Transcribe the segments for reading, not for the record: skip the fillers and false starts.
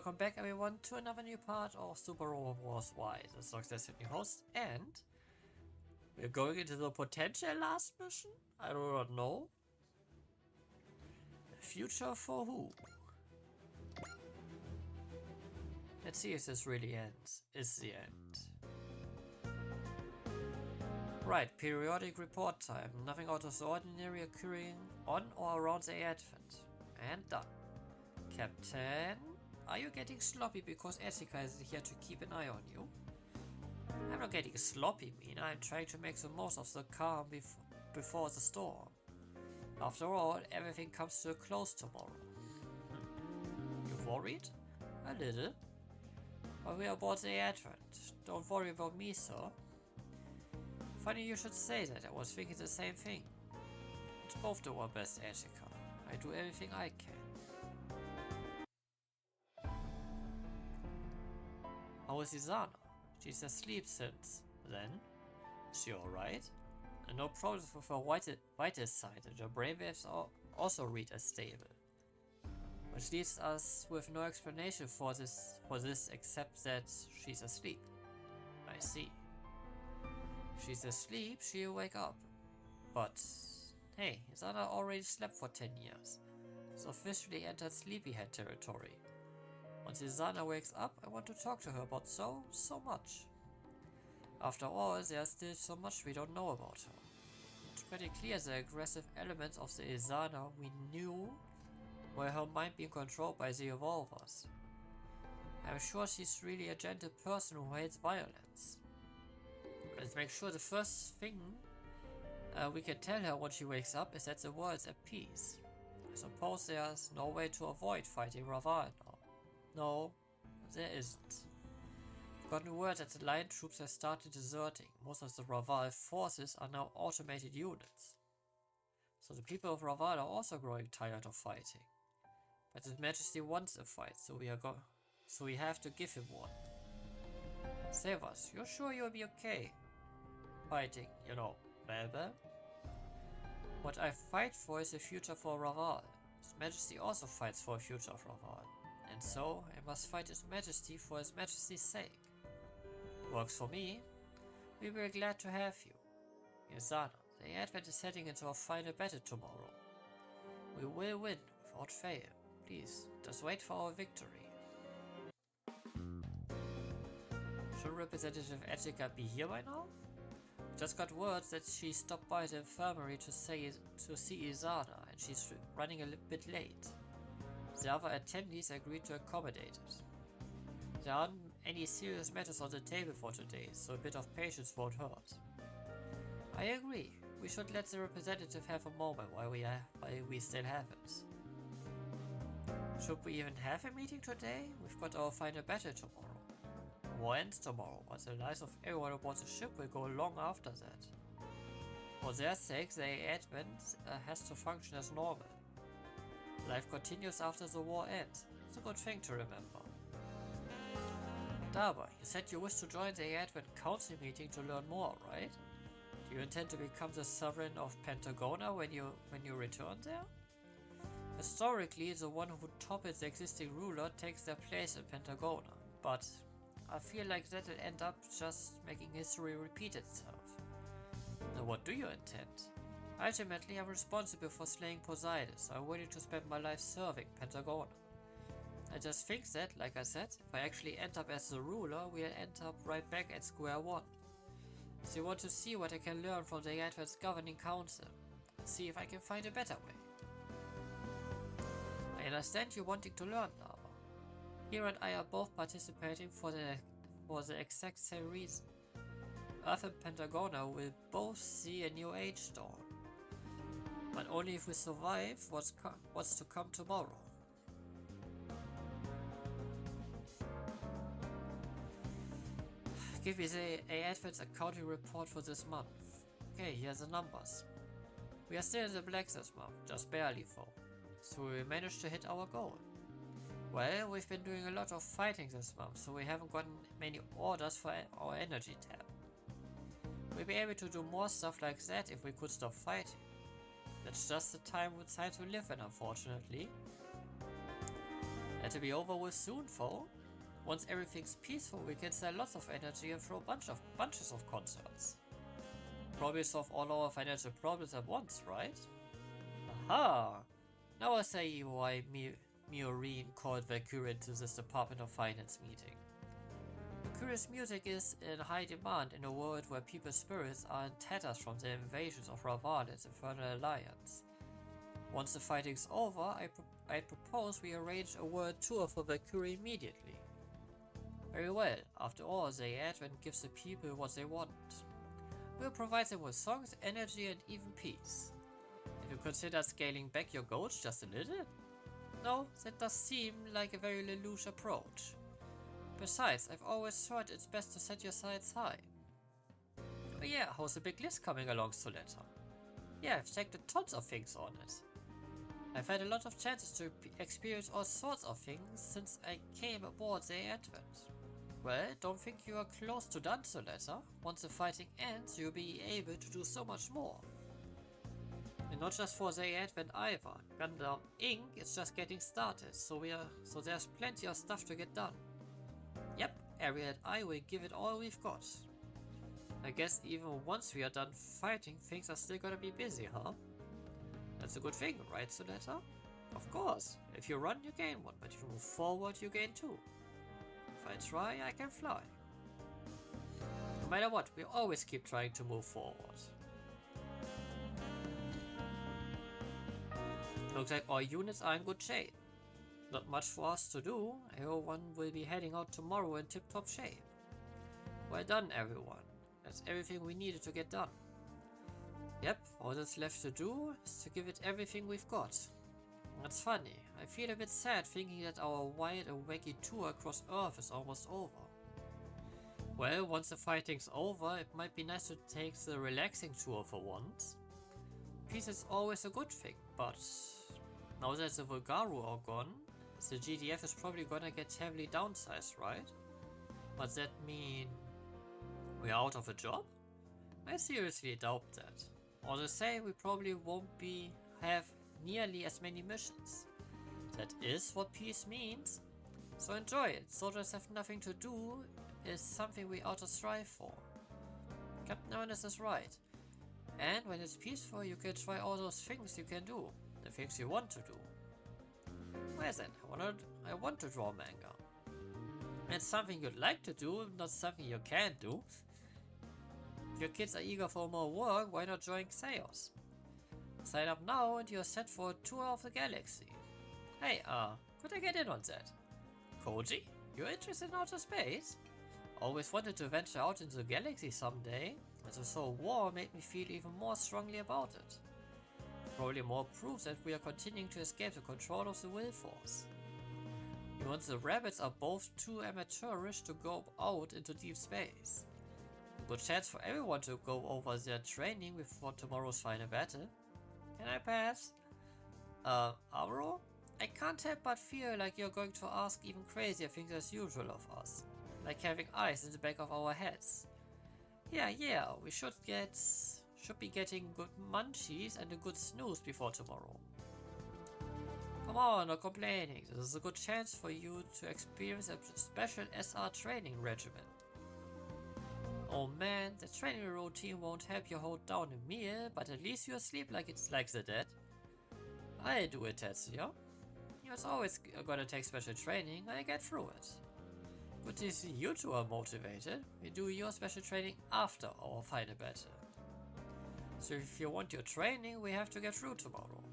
Welcome back everyone to another new part of Super Robot Wars Y, the Nox Destin host, and we're going into the potential last mission? I do not know. The future for who? Let's see if this really ends. Is the end. Right, periodic report time. Nothing out of the ordinary occurring on or around the advent. And done. Captain, are you getting sloppy because Etika isn't here to keep an eye on you? I'm not getting sloppy, Mina. I'm trying to make the most of the calm before the storm. After all, everything comes to a close tomorrow. You worried? A little. But we're aboard the advent. Don't worry about me, sir. Funny you should say that. I was thinking the same thing. Let's both do our best, Etika. I do everything I can. How is Isana? She's asleep since then. Is she alright? And no problems with her vital side, and her brainwaves also read as stable. Which leaves us with no explanation for this except that she's asleep. I see. If she's asleep, she'll wake up. But hey, Isana already slept for 10 years. She's officially entered sleepyhead territory. Once Isana wakes up, I want to talk to her about so much. After all, there's still so much we don't know about her. It's pretty clear the aggressive elements of the Isana we knew were her mind being controlled by the evolvers. I'm sure she's really a gentle person who hates violence. Let's make sure the first thing we can tell her when she wakes up is that the world's at peace. I suppose there's no way to avoid fighting Raval now. No, there isn't. I've gotten word that the Lion troops have started deserting. Most of the Raval forces are now automated units. So the people of Raval are also growing tired of fighting. But His Majesty wants a fight, so we have to give him one. Save us. You're sure you'll be okay? Fighting, you know, Melba. What I fight for is a future for Raval. His Majesty also fights for a future of Raval. And so, I must fight His Majesty for His Majesty's sake. Works for me. We will be glad to have you. Isana, the Advent is heading into our final battle tomorrow. We will win, without fail. Please, just wait for our victory. Should Representative Etika be here by now? Just got word that she stopped by the infirmary to see Isana, and she's running a bit late. The other attendees agreed to accommodate it. There aren't any serious matters on the table for today, so a bit of patience won't hurt. I agree. We should let the representative have a moment while we still have it. Should we even have a meeting today? We've got our final battle tomorrow. The war ends tomorrow, but the lives of everyone aboard the ship will go long after that. For their sake, the Advent has to function as normal. Life continues after the war ends. It's a good thing to remember. Daba, you said you wish to join the Advent Council meeting to learn more, right? Do you intend to become the sovereign of Pentagona when you return there? Historically, the one who topples the existing ruler takes their place in Pentagona, but I feel like that'll end up just making history repeat itself. Now what do you intend? Ultimately, I'm responsible for slaying Poseidus. I'm willing to spend my life serving Pentagona. I just think that, like I said, if I actually end up as the ruler, we'll end up right back at square one. So you want to see what I can learn from the Advent's governing council, and see if I can find a better way. I understand you wanting to learn, Lava. Here and I are both participating for the exact same reason. Earth and Pentagona will both see a new age dawn. But only if we survive what's to come tomorrow. Give me the Advent's accounting report for this month. Okay, here's the numbers. We are still in the black this month, just barely though. So we managed to hit our goal. Well, we've been doing a lot of fighting this month, so we haven't gotten many orders for our energy tab. We'll be able to do more stuff like that if we could stop fighting. That's just the time we decide to live in, unfortunately. That'll be over with soon, though. Once everything's peaceful, we can sell lots of energy and throw bunches of concerts. Probably solve all our financial problems at once, right? Aha! Now I see why Miorine called Valkyrie to this Department of Finance meeting. Valkyrie's music is in high demand in a world where people's spirits are in tatters from the invasions of Ravada's Infernal Alliance. Once the fighting's over, I propose we arrange a world tour for Valkyrie immediately. Very well, after all, the Advent gives the people what they want. We'll provide them with songs, energy, and even peace. Have you considered scaling back your goals just a little? No, that does seem like a very lelouch approach. Besides, I've always thought it's best to set your sights high. Oh yeah, how's the big list coming along, Soletta? Yeah, I've checked tons of things on it. I've had a lot of chances to experience all sorts of things since I came aboard the Advent. Well, don't think you are close to done, Soletta. Once the fighting ends, you'll be able to do so much more. And not just for the Advent either. Gundam Inc. is just getting started, so there's plenty of stuff to get done. Yep, Ariel and I will give it all we've got. I guess even once we are done fighting, things are still gonna be busy, huh? That's a good thing, right, Soletta? Of course. If you run, you gain one, but if you move forward, you gain two. If I try, I can fly. No matter what, we always keep trying to move forward. Looks like all units are in good shape. Not much for us to do. Everyone will be heading out tomorrow in tip-top shape. Well done, everyone. That's everything we needed to get done. Yep, all that's left to do is to give it everything we've got. That's funny. I feel a bit sad thinking that our wild and wacky tour across Earth is almost over. Well, once the fighting's over, it might be nice to take the relaxing tour for once. Peace is always a good thing, but now that the Vulgaru are gone, the GDF is probably gonna get heavily downsized, right? Does that mean we're out of a job? I seriously doubt that. Or to say, we probably won't have nearly as many missions. That is what peace means. So enjoy it. Soldiers have nothing to do is something we ought to strive for. Captain Ernest is right. And when it's peaceful, you can try all those things you can do. The things you want to do. Where is it? I want to draw manga. It's something you'd like to do, not something you can't do. If your kids are eager for more work, why not join Xeos? Sign up now and you're set for a tour of the galaxy. Hey, could I get in on that? Koji, you're interested in outer space? Always wanted to venture out into the galaxy someday, and the so war made me feel even more strongly about it. Probably more proof that we are continuing to escape the control of the Will Force. You and the rabbits are both too amateurish to go out into deep space. A good chance for everyone to go over their training before tomorrow's final battle. Can I pass? Amuro? I can't help but feel like you're going to ask even crazier things as usual of us. Like having eyes in the back of our heads. Yeah, we should be getting good munchies and a good snooze before tomorrow. Come on, no complaining. This is a good chance for you to experience a special SR training regimen. Oh man, the training routine won't help you hold down a meal, but at least you'll sleep like it's like the dead. I'll do it, Tetsuya. It's always gonna take special training, and I get through it. Good to see you two are motivated. We do your special training after our final battle. So if you want your training, we have to get through tomorrow.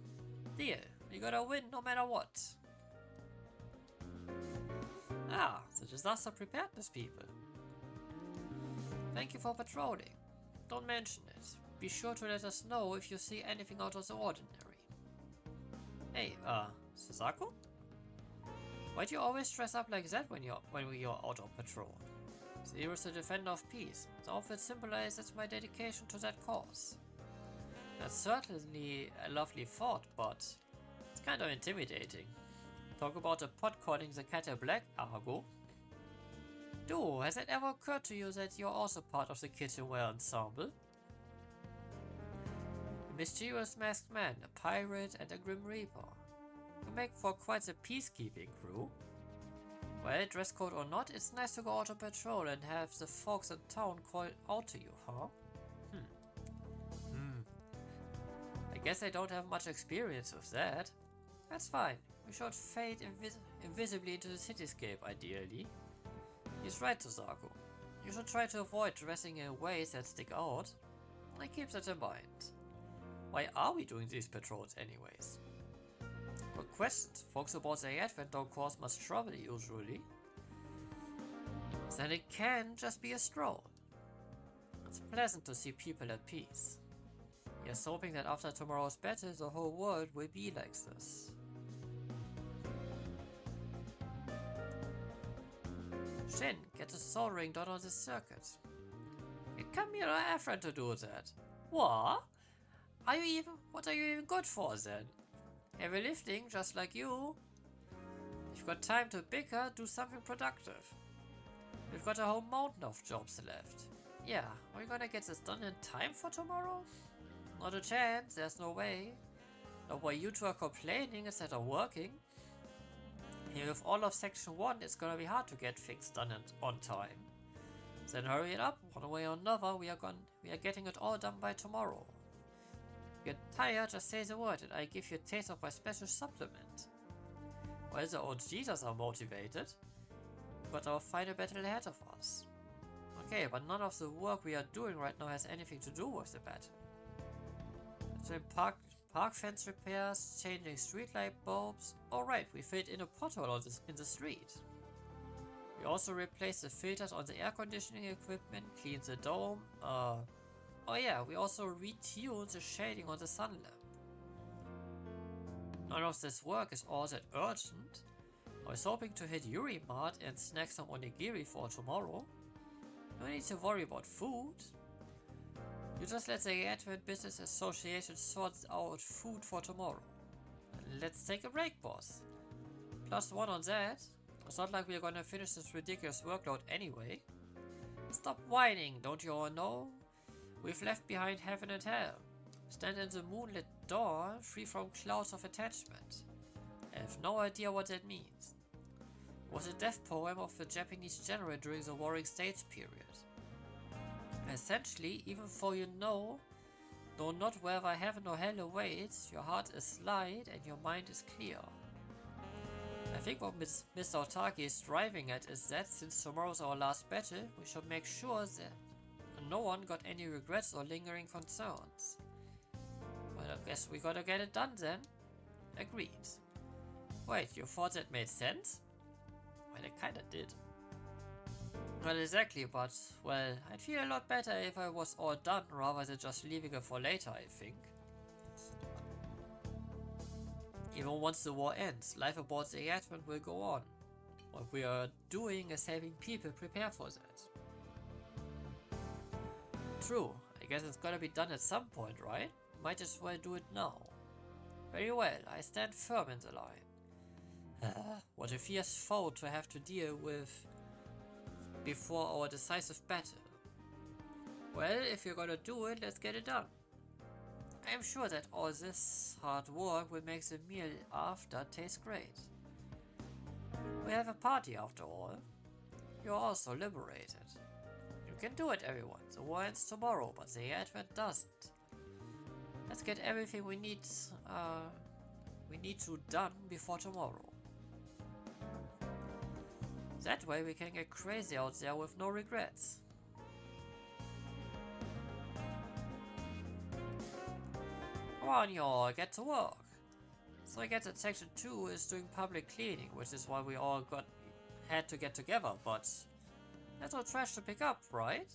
Deal. We gotta win no matter what. The disaster preparedness people. Thank you for patrolling. Don't mention it. Be sure to let us know if you see anything out of the ordinary. Hey, Sasako? Why do you always dress up like that when you're out on patrol? Zero is the defender of peace. The outfit symbolizes my dedication to that cause. That's certainly a lovely thought, but it's kind of intimidating. Talk about a pot calling the cat a black Argo. Do, has it ever occurred to you that you're also part of the kitchenware ensemble? A mysterious masked man, a pirate, and a grim reaper. You make for quite a peacekeeping crew. Well, dress code or not, it's nice to go out on patrol and have the folks in town call out to you, huh? I guess I don't have much experience with that. That's fine. We should fade invisibly into the cityscape, ideally. He's right, Tozako. You should try to avoid dressing in ways that stick out. I keep that in mind. Why are we doing these patrols anyways? Good question. Folks aboard the Advent don't cause much trouble usually. Then it can just be a stroll. It's pleasant to see people at peace. Here's hoping that after tomorrow's battle the whole world will be like this. Shin, get the soul ring done on the circuit. It can be an effort to do that. What? What are you even good for then? Heavy lifting, just like you. If you've got time to bicker, do something productive. We've got a whole mountain of jobs left. Yeah, are we gonna get this done in time for tomorrow? Not a chance, there's no way. No way you two are complaining instead of working. Here with all of section 1, it's gonna be hard to get things done on time. Then hurry it up, one way or another, we are getting it all done by tomorrow. If you get tired, just say the word and I give you a taste of my special supplement. Well, the old cheaters are motivated, but our final battle ahead of us. Okay, but none of the work we are doing right now has anything to do with the battle. Between park fence repairs, changing streetlight bulbs. Alright, we filled in a pothole in the street. We also replaced the filters on the air conditioning equipment, cleaned the dome. Oh yeah, we also retuned the shading on the sun lamp. None of this work is all that urgent. I was hoping to hit Yuri Mart and snack some onigiri for tomorrow. No need to worry about food. You just let the Advent Business Association sort out food for tomorrow. And let's take a break, boss. +1 on that. It's not like we're gonna finish this ridiculous workload anyway. Stop whining, don't you all know? We've left behind heaven and hell. Stand in the moonlit dawn, free from clouds of attachment. I have no idea what that means. It was a death poem of the Japanese general during the Warring States period. Essentially, even though you know not whether heaven or hell awaits, your heart is light and your mind is clear. I think what Mr. Otaki is driving at is that since tomorrow's our last battle, we should make sure that no one got any regrets or lingering concerns. Well, I guess we gotta get it done then. Agreed. Wait, you thought that made sense? Well, it kinda did. Not exactly, but, well, I'd feel a lot better if I was all done rather than just leaving it for later, I think. Even once the war ends, life aboard the Advent will go on. What we are doing is helping people prepare for that. True, I guess it's gotta be done at some point, right? Might as well do it now. Very well, I stand firm in the line. What a fierce foe to have to deal with before our decisive battle. Well, if you're gonna do it, let's get it done. I am sure that all this hard work will make the meal after taste great. We have a party after all. You're also liberated. You can do it, everyone. The war ends tomorrow, but the Advent doesn't. Let's get everything we need to done before tomorrow. That way we can get crazy out there with no regrets. Come on y'all, get to work. So I get that section 2 is doing public cleaning, which is why we all had to get together, but there's no trash to pick up, right?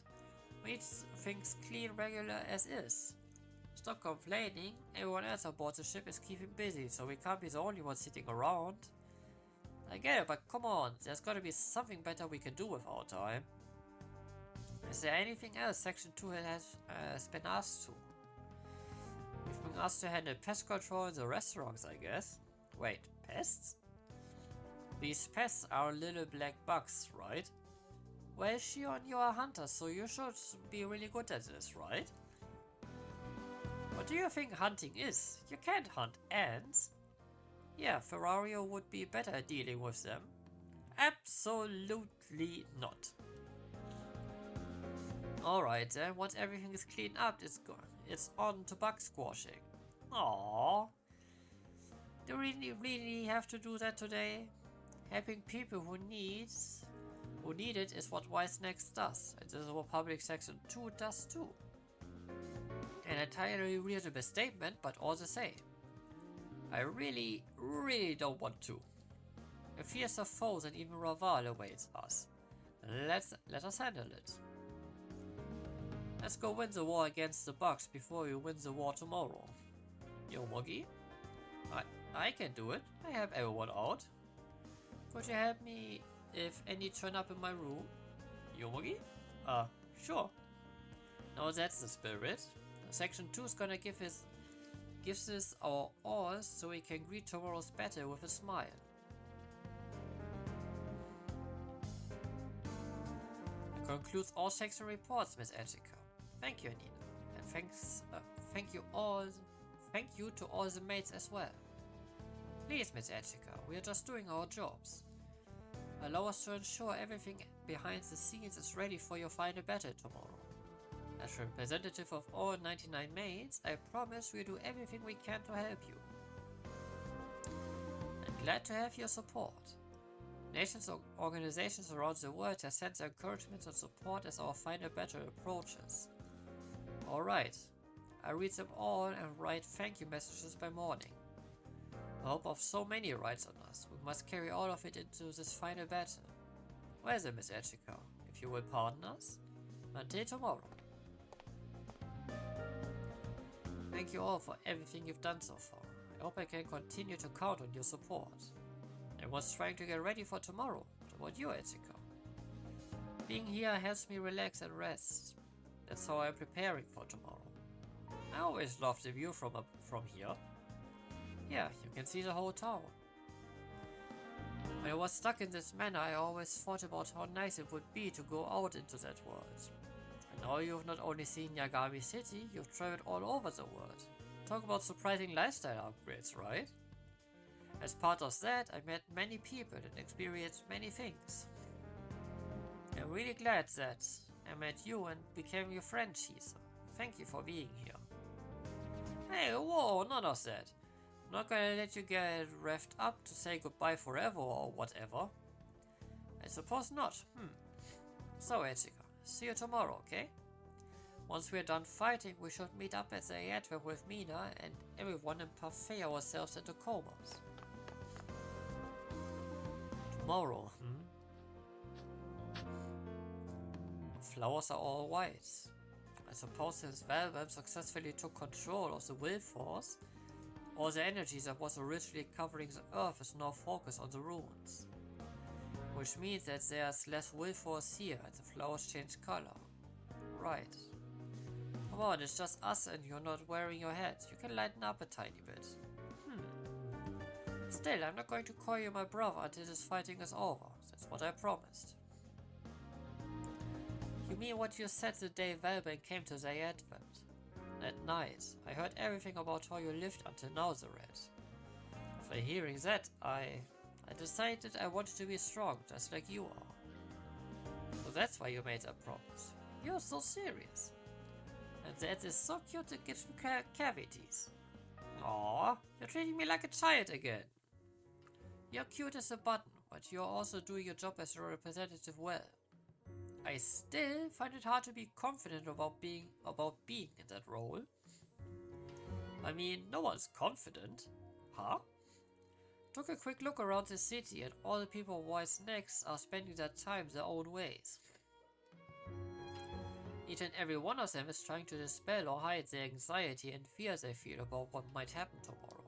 We need things clean regular as is. Stop complaining, everyone else on board the ship is keeping busy, so we can't be the only ones sitting around. I get it, but come on, there's gotta be something better we can do with our time. Is there anything else Section 2 has been asked to? We've been asked to handle pest control in the restaurants, I guess. Wait, pests? These pests are little black bugs, right? Well, Shion, you are a hunter, so you should be really good at this, right? What do you think hunting is? You can't hunt ants. Yeah, Ferrario would be better at dealing with them. Absolutely not. Alright then, once everything is cleaned up, it's on to bug squashing. Aww. Do we really have to do that today? Helping people who need it is what Wednesday does, and this is what Public Section 2 does too. An entirely reasonable statement, but all the same. I really don't want to. A fiercer foe than even Raval awaits us. Let us handle it. Let's go win the war against the bugs before we win the war tomorrow. Yomogi? I can do it. I have everyone out. Could you help me if any turn up in my room? Yomogi? Sure. Now that's the spirit. Section 2 is gonna gives us our all so we can greet tomorrow's battle with a smile. That concludes all section reports, Miss Etika. Thank you, Nina. And thank you to all the mates as well. Please, Miss Etika, we are just doing our jobs. Allow us to ensure everything behind the scenes is ready for your final battle tomorrow. As representative of all 99 mates, I promise we'll do everything we can to help you. I'm glad to have your support. Nations and organizations around the world have sent their encouragement and support as our final battle approaches. Alright, I read them all and write thank you messages by morning. I hope of so many rides on us, we must carry all of it into this final battle. Well then, Miss Echiko, if you will pardon us, until tomorrow. Thank you all for everything you've done so far. I hope I can continue to count on your support. I was trying to get ready for tomorrow. What about you, Echiko? Being here helps me relax and rest. That's how I'm preparing for tomorrow. I always love the view from here. Yeah, you can see the whole town. When I was stuck in this manor, I always thought about how nice it would be to go out into that world. And now you've not only seen Yagami City, you've traveled all over the world. Talk about surprising lifestyle upgrades, right? As part of that, I met many people and experienced many things. I'm really glad that I met you and became your friend, Shisa. Thank you for being here. Hey, whoa, none of that. I'm not gonna let you get revved up to say goodbye forever or whatever. I suppose not. So, Echika, see you tomorrow, okay? Once we're done fighting, we should meet up at the Hiatus with Mina and everyone and parfait ourselves into comas. Tomorrow, Flowers are all white. I suppose since Valbam successfully took control of the will force, all the energy that was originally covering the earth is now focused on the ruins. Which means that there's less will force here and the flowers change color. Right. Come on, it's just us and you're not wearing your hat. You can lighten up a tiny bit. Still, I'm not going to call you my brother until this fighting is over. That's what I promised. You mean what you said the day Valbane came to the advent? That night, I heard everything about how you lived until now, the Red. After hearing that, I decided I wanted to be strong, just like you are. So that's why you made that promise. You're so serious. And that is so cute, it gives me cavities. Aww, you're treating me like a child again. You're cute as a button, but you're also doing your job as a representative well. I still find it hard to be confident about being in that role. I mean, no one's confident, huh? Took a quick look around the city and all the people wise next are spending their time their own ways. Each and every one of them is trying to dispel or hide the anxiety and fear they feel about what might happen tomorrow.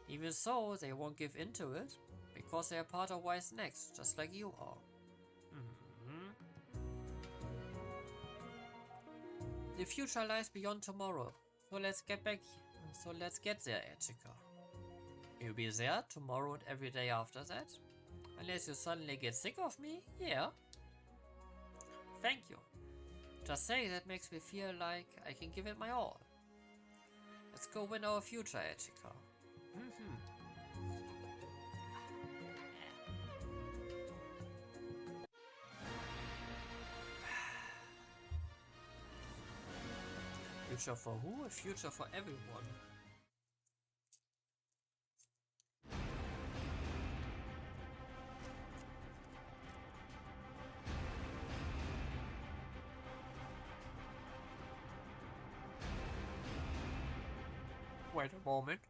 Even so, they won't give in to it, because they are part of Wise Next, just like you are. The future lies beyond tomorrow, so let's get there, Echika. You'll be there tomorrow and every day after that? Unless you suddenly get sick of me? Yeah. Thank you. Just saying that makes me feel like I can give it my all. Let's go win our future, Echika. Future for who? A future for everyone. Wait a moment.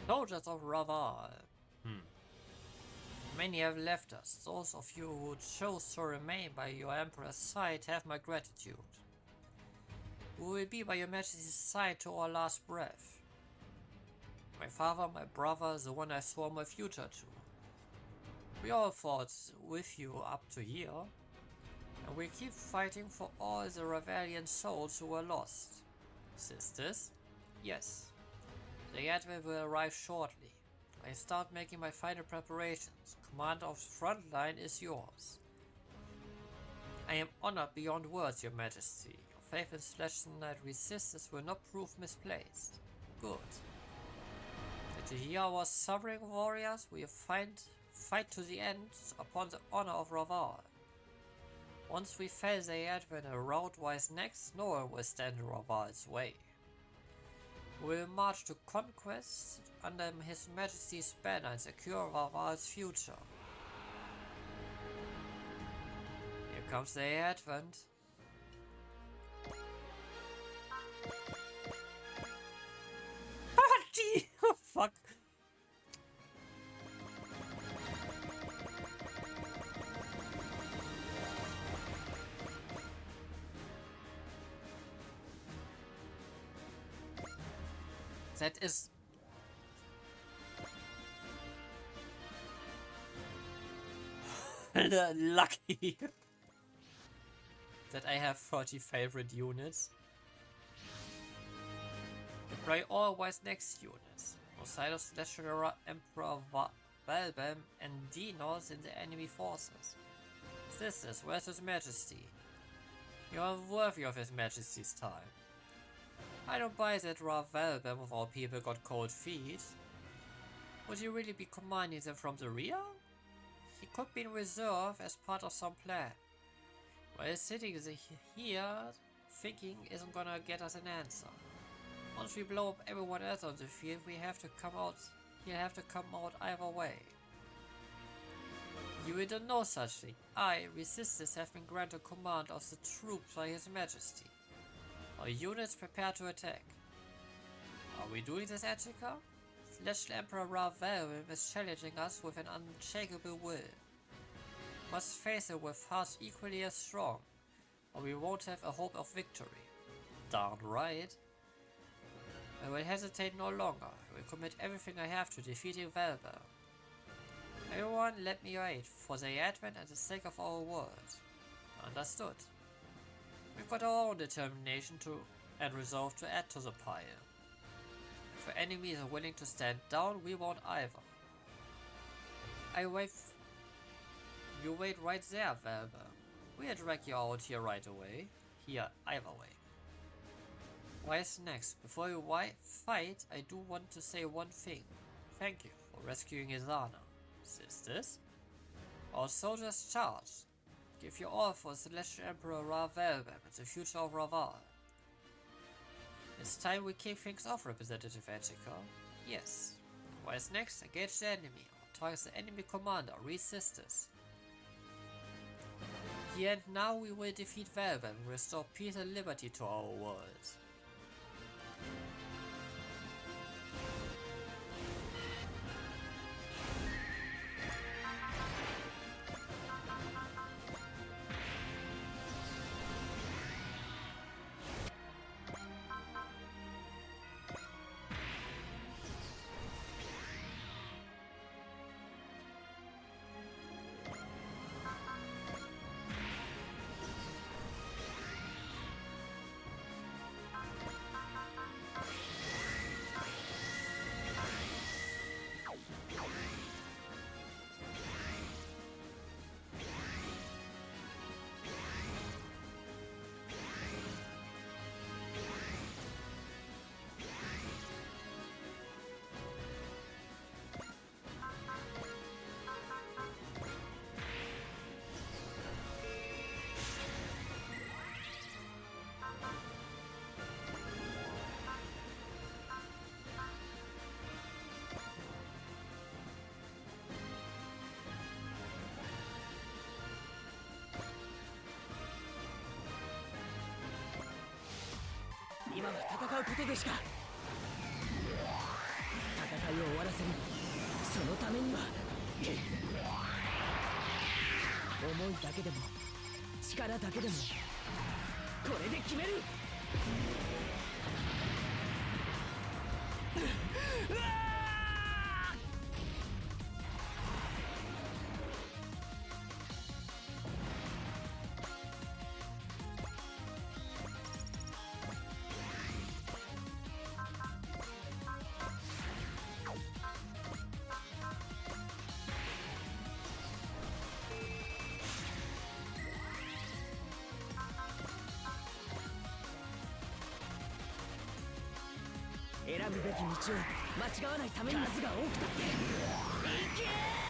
Soldiers of Raval. Many have left us. Those of you who chose to remain by your Emperor's side have my gratitude. We will be by your Majesty's side to our last breath. My father, my brother, the one I swore my future to. We all fought with you up to here, and we keep fighting for all the Ravalian souls who were lost. Sisters? Yes. The advent will arrive shortly. I start making my final preparations. Command of the front line is yours. I am honored beyond words, Your Majesty. Your faith in Celestial Knight Resistance will not prove misplaced. Good. To hear our sovereign warriors, we fight to the end upon the honor of Raval. Once we fail the advent and route wise next, no one will stand in Raval's way. We will march to conquest under His Majesty's banner and secure Raval's future. Here comes the advent. Gee, oh fuck. That is lucky that I have 30 favorite units. Deploy all wise next units. Outside of Celestial Emperor Valbam and Dinos in the enemy forces. Sisters, where's His Majesty? You are worthy of His Majesty's time. I don't buy that Rav Valbam of all people got cold feet. Would you really be commanding them from the rear? He could be in reserve as part of some plan. While sitting here, thinking isn't gonna get us an answer. Once we blow up everyone else on the field, he'll have to come out either way. You will do no such thing. I, Resistance, have been granted command of the troops by His Majesty. Our units prepare to attack. Are we doing this, Attica? Celestial Emperor Ravel is challenging us with an unshakable will. Must face it with hearts equally as strong, or we won't have a hope of victory. Darn right. I will hesitate no longer. I will commit everything I have to defeating Valbam. Everyone, let me aid for the advent and the sake of our world. Understood. We've got our own determination and resolve to add to the pile. If our enemies are willing to stand down, we won't either. You wait right there, Valbam. We'll drag you out here right away. Here, either way. Wise next. Before you fight, I do want to say one thing. Thank you for rescuing Izana. Sisters? Our soldiers charge. Give you all for Celestial Emperor Ravelbam and the future of Raval. It's time we kick things off, Representative Attica. Yes. Wise next, engage the enemy, or target the enemy commander, Resistance. Here and now we will defeat Valbam and restore peace and liberty to our world. 今は戦うことでしか。戦いを終わらせる。そのためには思いだけでも力だけでもこれで決める。選ぶべき道を間違わないために数が多くたっていけ。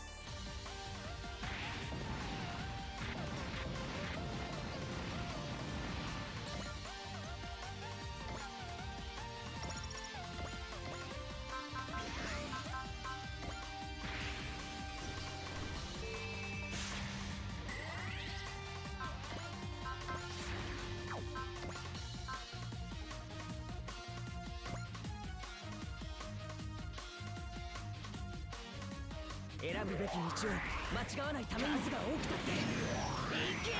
選ぶべき道を間違わないために数が多くたっていけ。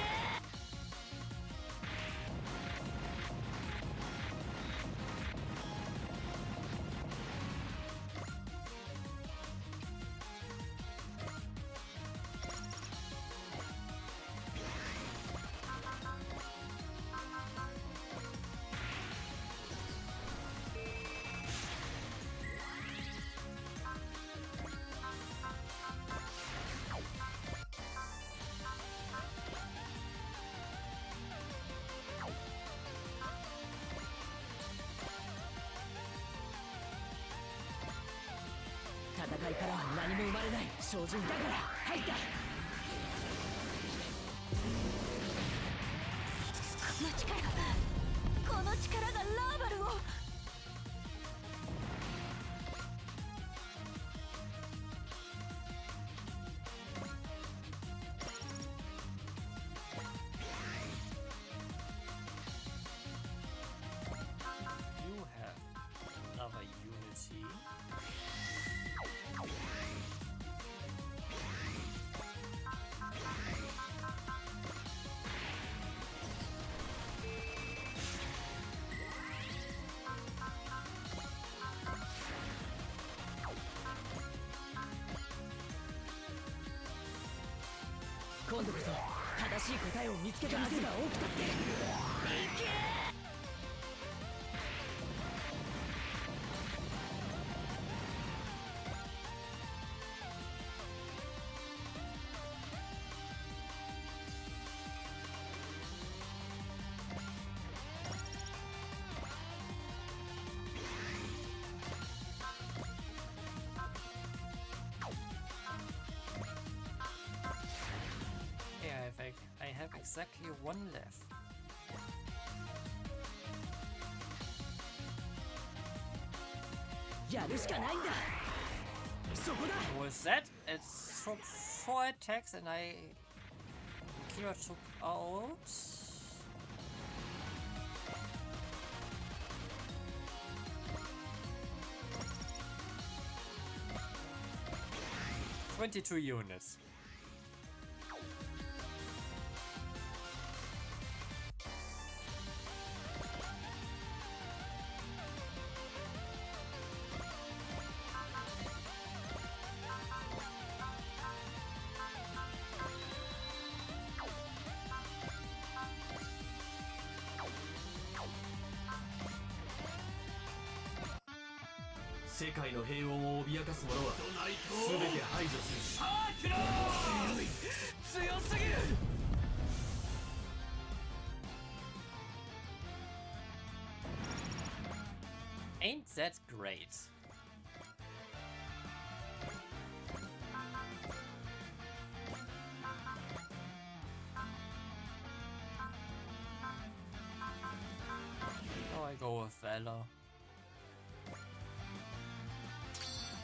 戦いからは何も生まれない精進だから入った。この力がラーバルを。You have another unity.今度こそ正しい答えを見つけた数が多くたっていけ。I have exactly one left. Was that? It took 4 attacks and Kira took out 22 units.世界の平穏を脅かす者は全て排除する。強すぎる。Ain't that great? Oh, I go with Valor.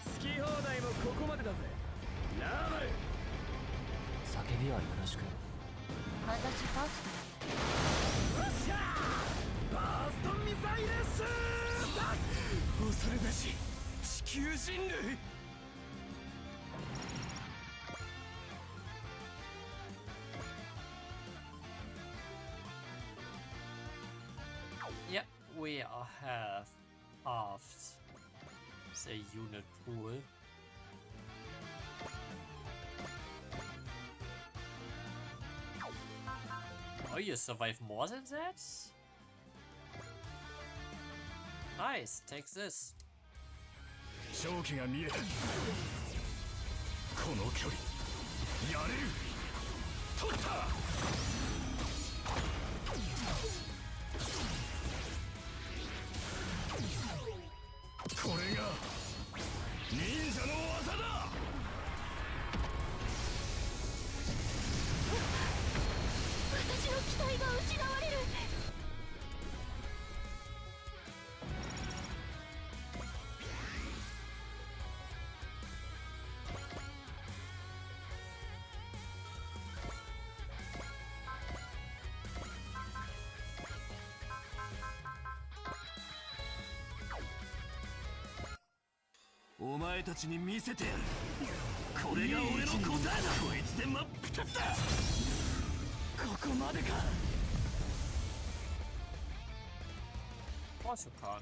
好き放題もここまでだぜ。ラーバル。叫びはよろしく。私パス。よっしゃー。バーストミサイルシるべし地球人類。Yeah, we have halved the unit pool. Oh, you survive more than that? Nice, take this. 勝機が見えた。この距離やれる。取った。これが忍者の技だ。私の機体が失われる。お前たちに見せてやる。これが俺の答えだ。こいつで真っ二つだ。ここまでか。Of course you can't.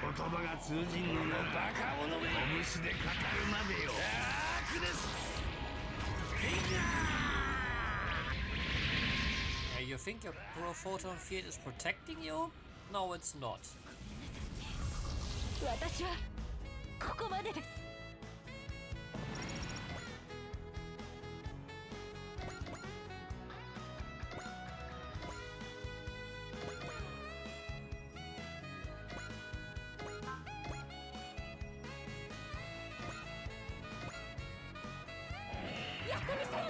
言葉が通じんのなバカ者め。拳で語るまでよ。ダークネス。You think your pro photon field is protecting you? No, it's not. 私はここまでです。やってみせる。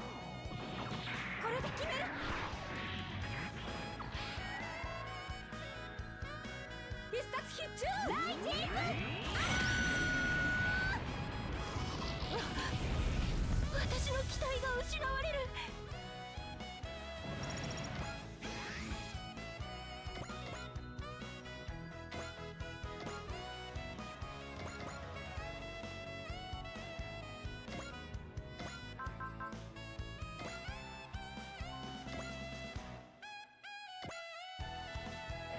これで決める。必殺必中。大チーム。私の機体が失われる。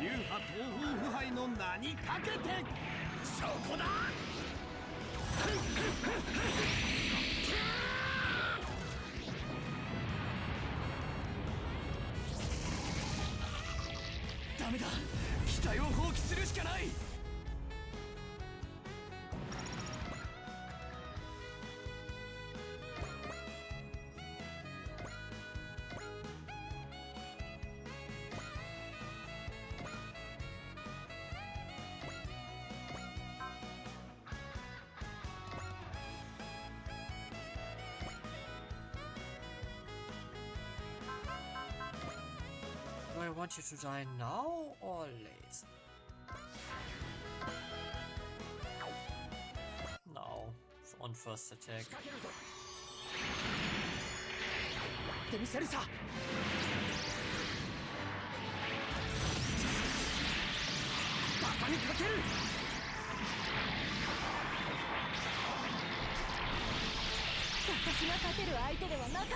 流派東方腐敗の名にかけてそこだ。ダメだ。機体を放棄するしかない。Do I want you to die now or later? No, on first attack. ってみせるさ。バカにかける。私が勝てる相手ではなかった。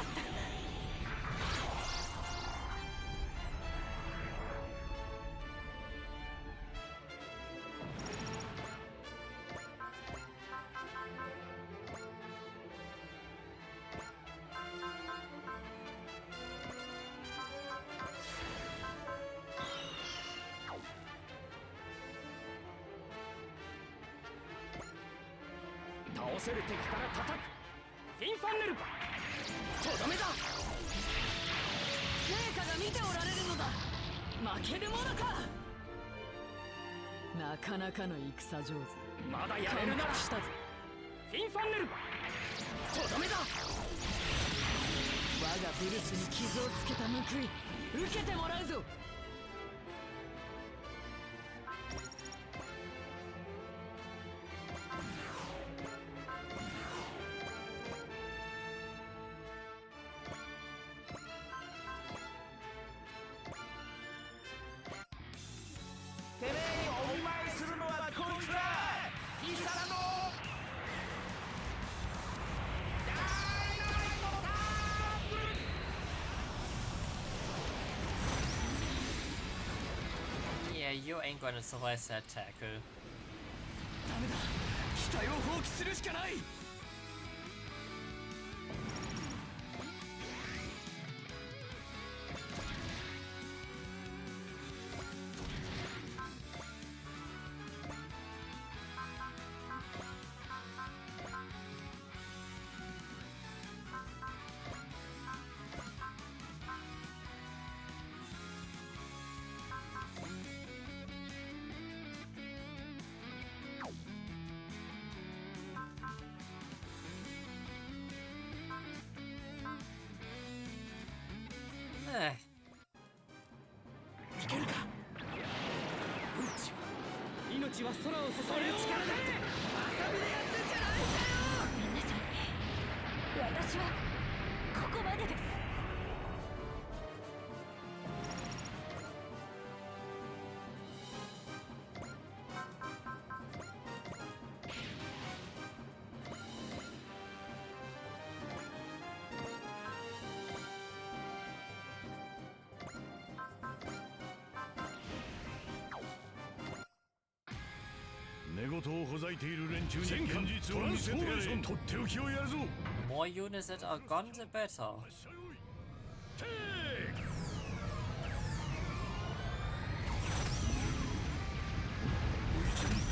倒せる敵から叩く。フィンファンネル。とどめだ。陛下が見ておられるのだ。負けるものか。なかなかの戦上手。まだやれるならしたぞ。フィンファンネル。とどめだ。我がブルスに傷をつけた報い受けてもらうぞ。てめえにお見舞いするのはこいつだ。イサラのYeah, you ain't gonna survive that tackle. ダメだ、機体を放棄するしかない。いけるか。命は空を支える力だって。遊びでやってんじゃないんだよ。ごめんなさい、私はここまでです。寝言をほざいている連中に現実を見せてやれ。とっておきをやるぞ。 More units that are gone, the better. 耐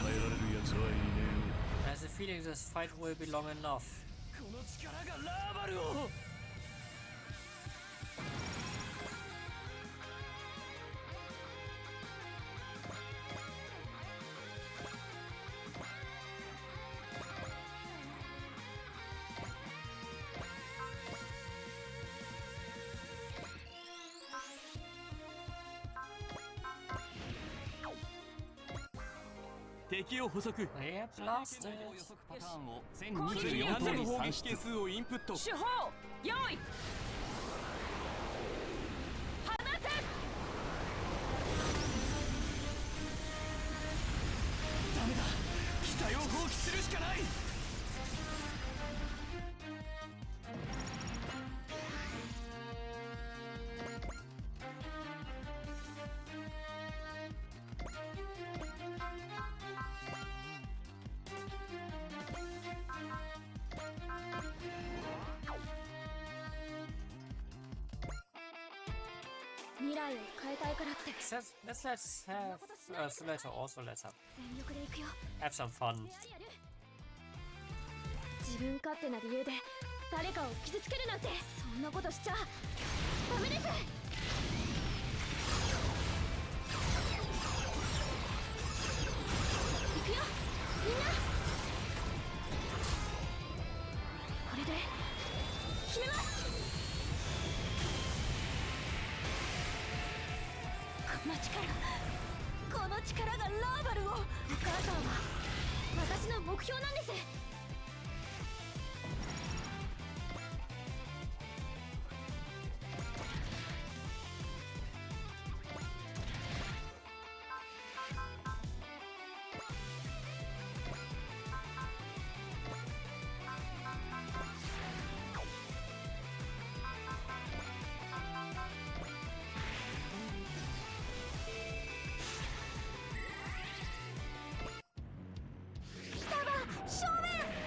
えられるやつはいね I have a feeling this fight will be long enough. この力がラーバルを。敵を捕捉。 Yeah, blasted. 予測パターンを1024通り算出。数をインプット。手法用意放て。ダメだ、機体を放棄するしかない。未来を変えたいからって Let's have Soleta also let's have 全力で行くよ。 some fun. 自分勝手な理由で誰かを傷つけるなんて、そんなことしちゃダメです。行くよみんな。これで決めます。この力がラーバルを。お母さんは私の目標なんです。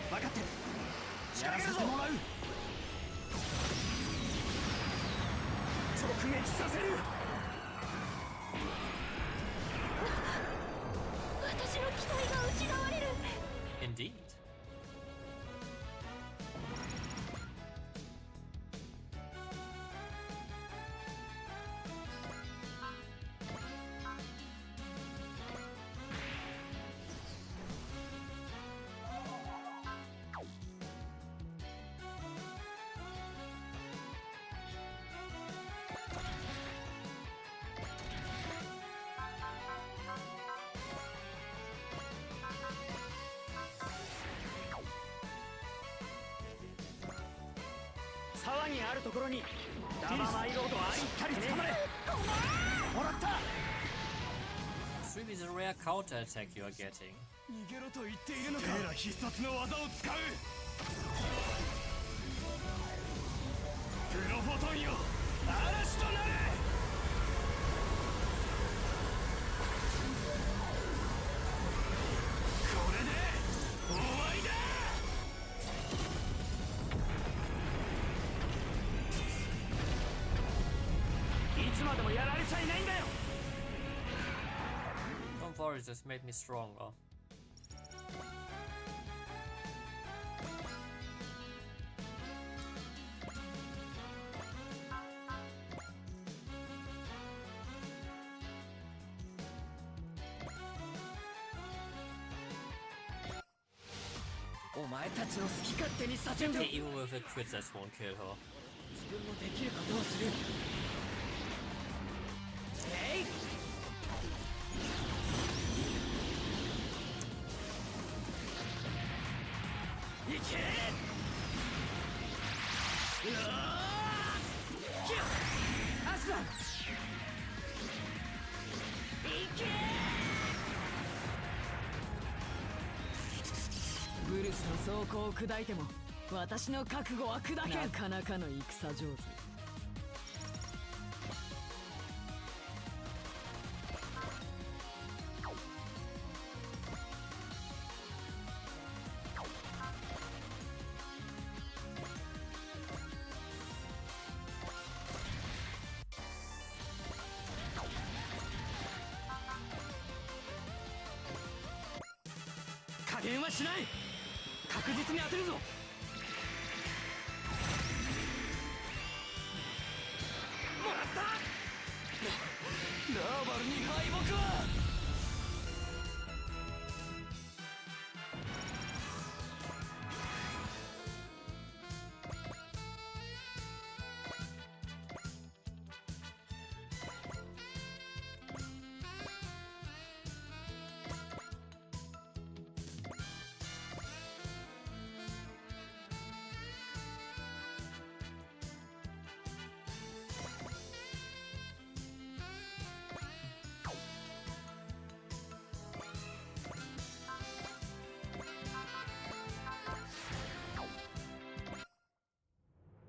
分かってる。やらせてもらう。直撃させる。私の期待が失われる。 Indeed. 騒ぎあるところにダバマイロードありったり捕まれ。もらった。 It's really the rare counter attack you are getting. 逃げろと言っているのか。テーラ必殺の技を使う。プロフォトンよ、嵐となれ。これで終わりだ。いつまでもやられちゃいないんだよ。 Don't worry, this made me stronger. Okay, even with a crit, that won't kill her. 自分もできることをする。えい。いけ。うわー。キュッ。アスラン。いけ。ブルスの装甲を砕いても私の覚悟は砕けん。なかなかの戦上手。加減はしない。確実に当てるぞ。もらった。ラーバルに敗北は。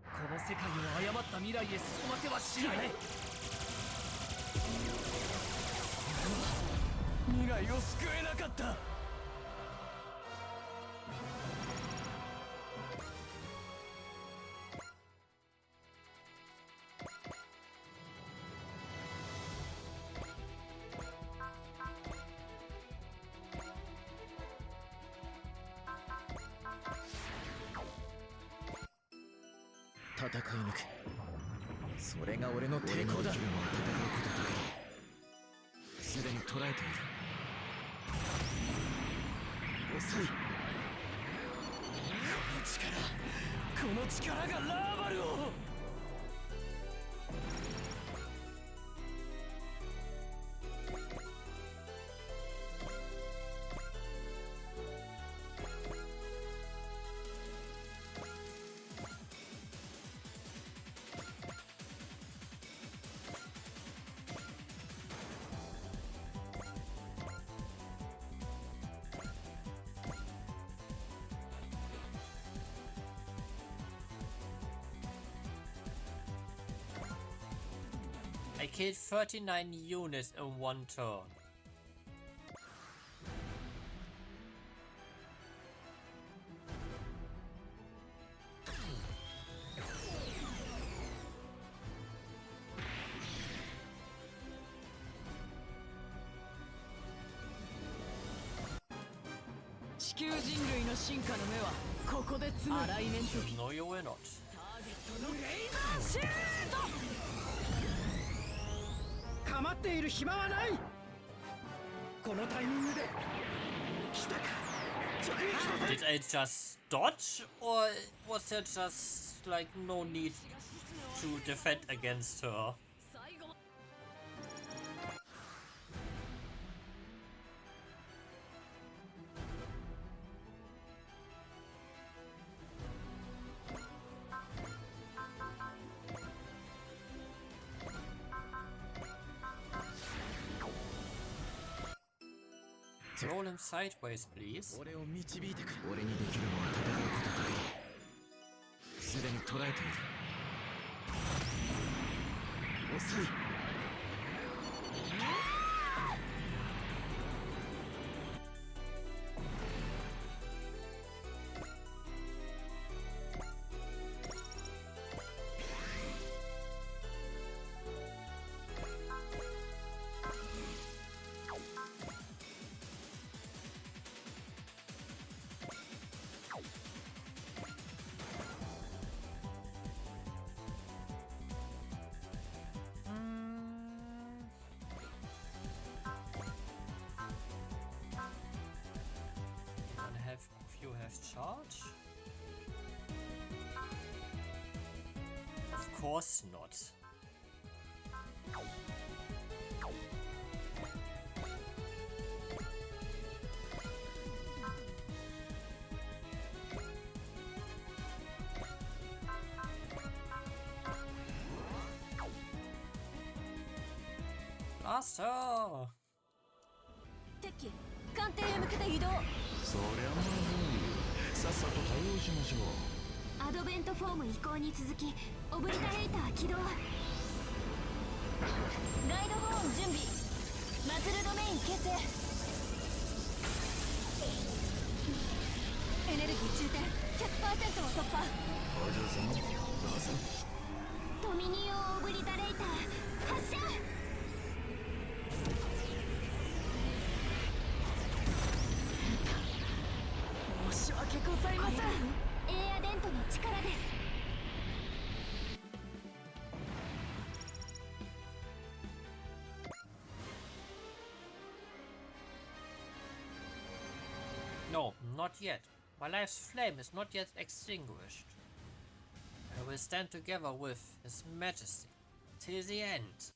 この世界を誤った未来へ進ませはしない。未来を救えなかった。戦い抜く。それが俺の抵抗だ。戦うことだけすでに捉えている。遅い。この力がラーバルを。I killed 39 units in one turn. No, you will not. 構っている暇はない。このタイミングで来たか。直撃 Did I just dodge, or was there just like no need to defend against her? Roll him sideways, please. 俺を導いてくれ。俺にできるのは戦うことだけ。すでに捉えている。遅い。You have charge? Of course not. Master! 敵機艦艇へ向けて移動。そりゃまずい。さっさと対応しましょう。アドベントフォーム移行に続きオブリタレーター起動。ガイドホーン準備。マズルドメイン形成。エネルギー充填 100% を突破。お嬢さんどうぞ。ドミニオンオブリタレーター発射。申し訳ございません。エアデントの力です。No, not yet. My life's flame is not yet extinguished. I will stand together with His Majesty till the end.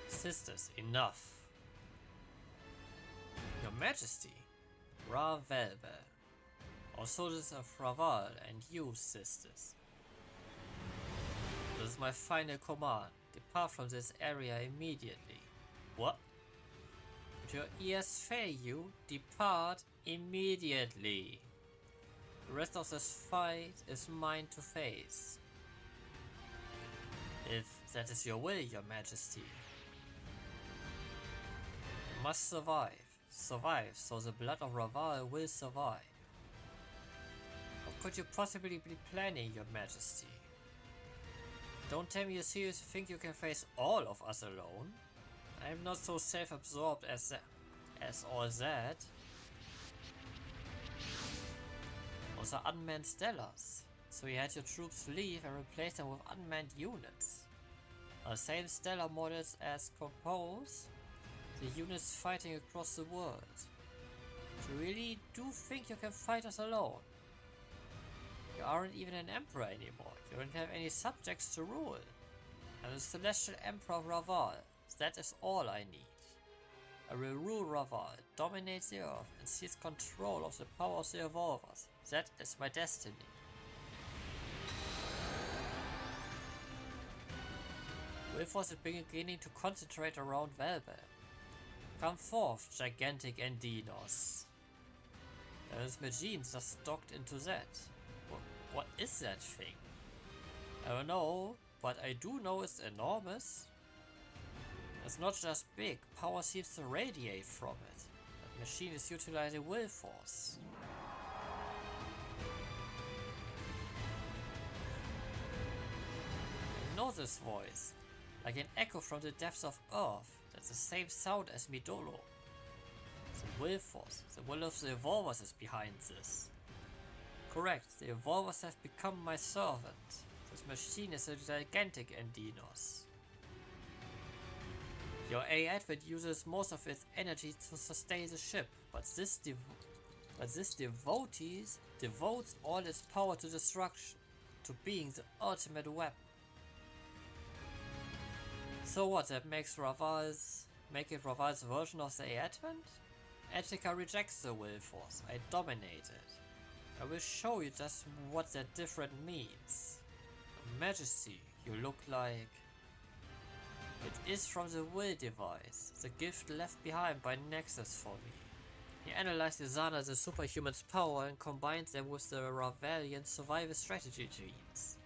Sisters, enough. Your Majesty, Ravelbe. Or soldiers of Raval and you, sisters. This is my final command. Depart from this area immediately. What? If your ears fail you, depart immediately. The rest of this fight is mine to face. If that is your will, Your Majesty. You must survive. Survive, so the blood of Raval will survive. What could you possibly be planning, Your Majesty? Don't tell me you seriously think you can face all of us alone. I am not so self-absorbed as all that. Those are unmanned stellars, so you had your troops leave and replace them with unmanned units. Are the same stellar models as compose the units fighting across the world. You really do think you can fight us alone? You aren't even an emperor anymore. You don't have any subjects to rule. I'm the Celestial Emperor of Raval. That is all I need. I will rule Raval, dominate the earth, and seize control of the power of the evolvers. That is my destiny. Wilforce is beginning to concentrate around Velbel. Come forth, gigantic Endinos. There is Magine just docked into that. What is that thing? I don't know, but I do know it's enormous. It's not just big, power seems to radiate from it. That machine is utilizing Wilforce. I know this voice, like an echo from the depths of Earth. That's the same sound as Midolo. The Wilforce, the will of the Evolvers is behind this. Correct, the Evolvers have become my servant. This machine is a gigantic Endinos. Your Advent uses most of its energy to sustain the ship, but this devotes all its power to destruction, to being the ultimate weapon. So what, that makes it Raval's version of the Advent? Etika rejects the Wilforce. I dominate it. I will show you just what that different means. Majesty, you look like It is from the will device, the gift left behind by Nexus for me. He analyzed Izana's superhuman's power and combines them with the Ravalian survival strategy genes.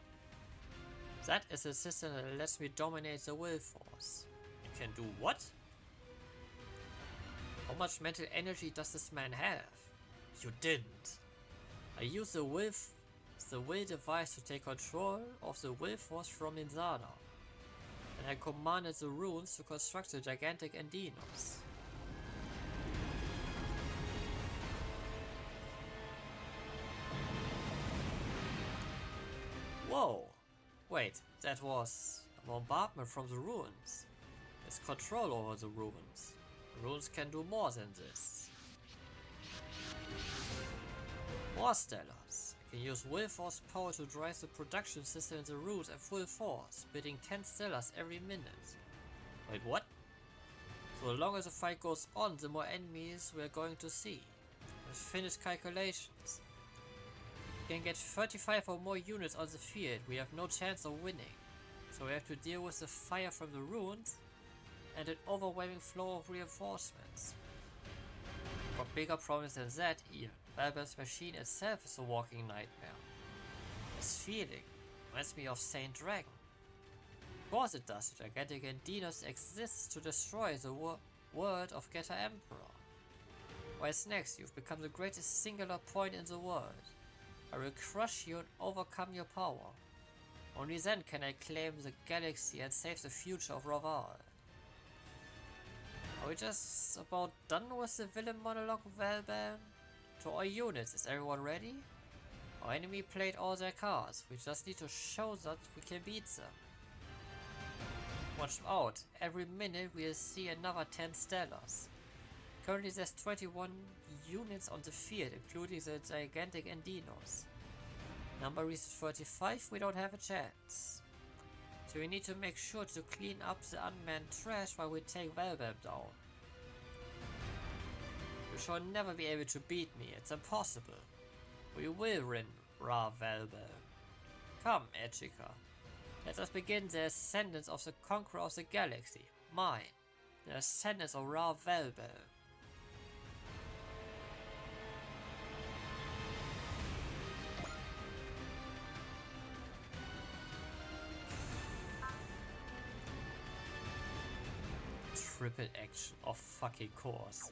That is a system that lets me dominate the will force. You can do what? How much mental energy does this man have? You didn't. I used the will device to take control of the will force from Izana, and I commanded the runes to construct the gigantic Endinos. Whoa! Wait, that was a bombardment from the ruins. It's control over the ruins. The ruins can do more than this. More stellars. I can use will force power to drive the production system in the ruins at full force, spitting 10 stellars every minute. Wait, what? So the longer the fight goes on, the more enemies we are going to see. Let's finish calculations. We can get 35 or more units on the field, we have no chance of winning. So we have to deal with the fire from the ruins and an overwhelming flow of reinforcements. For bigger problems than that even, Valburn's machine itself is a walking nightmare. This feeling reminds me of Saint Dragon. Of course it does, the gigantic Endinos exists to destroy the world of Geta Emperor. Whereas next, you've become the greatest singular point in the world. I will crush you and overcome your power. Only then can I claim the galaxy and save the future of Raval. Are we just about done with the villain monologue, Valburn? To all units, is everyone ready? Our enemy played all their cards, we just need to show that we can beat them. Watch out, every minute we'll see another 10 stellars. Currently there's 21 units on the field, including the gigantic Endinos. Number reaches 35, we don't have a chance. So we need to make sure to clean up the unmanned trash while we take Valburn down. You shall never be able to beat me, it's impossible. We will win, Ra Valburn. Come, Echika. Let us begin the ascendance of the conqueror of the galaxy, mine, the ascendance of Ra Valburn. Triple action of fucking course.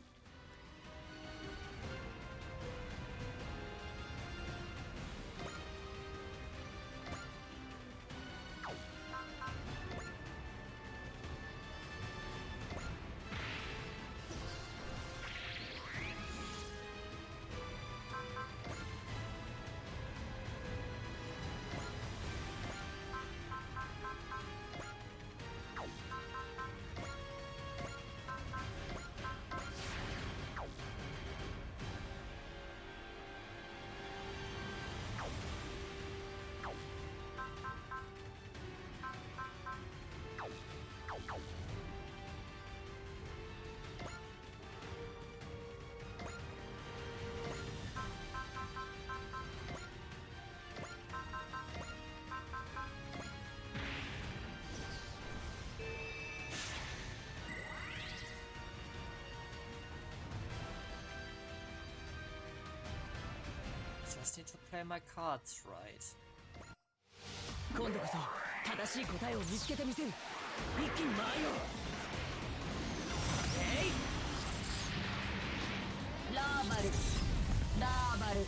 Just need to play my cards right. 今度こそ正しい答えを見つけてみせる。一気に回よう。ラーバル、ラーバル。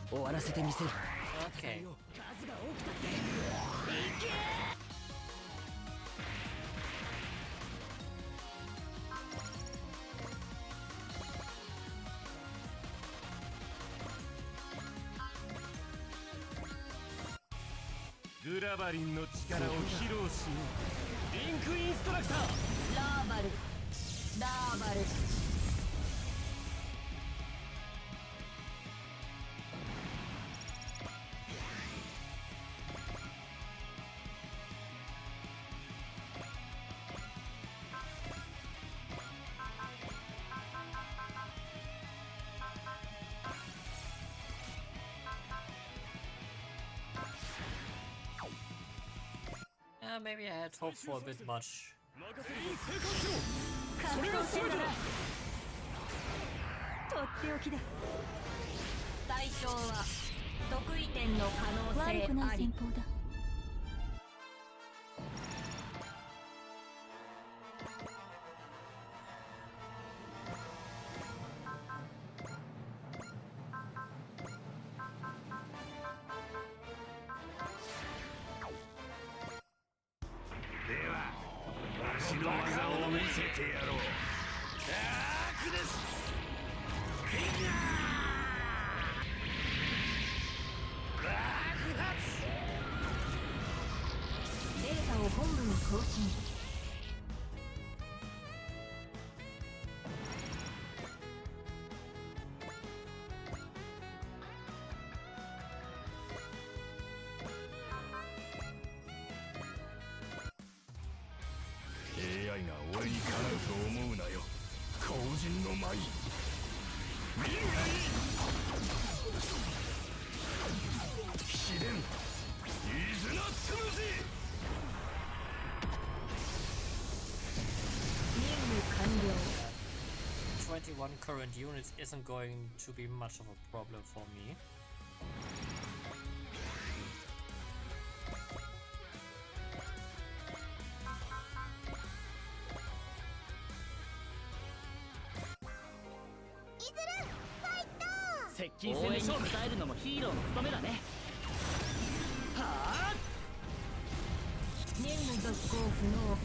終わらせてみせる。 Okay. 数が多くたっていけ。グラバリンの力を披露しよう。リンクインストラクターラーバルラーバル。Maybe I had hoped for a bit much. それが全てだ。とっておきだ。対象は得意点の可能性あり。悪くない戦法だ。私の技を見せてやろう。ダークネスフィンガー爆発。データを本部に更新。AI が俺にかなうと思うなよ。後人の舞。見るがいい。秘伝伊豆のつむじ。任務完了。 21 current units isn't going to be much of a problem for me. .接近戦で勝負答えるのもヒーローの務めだね。はあ。任務続行不能。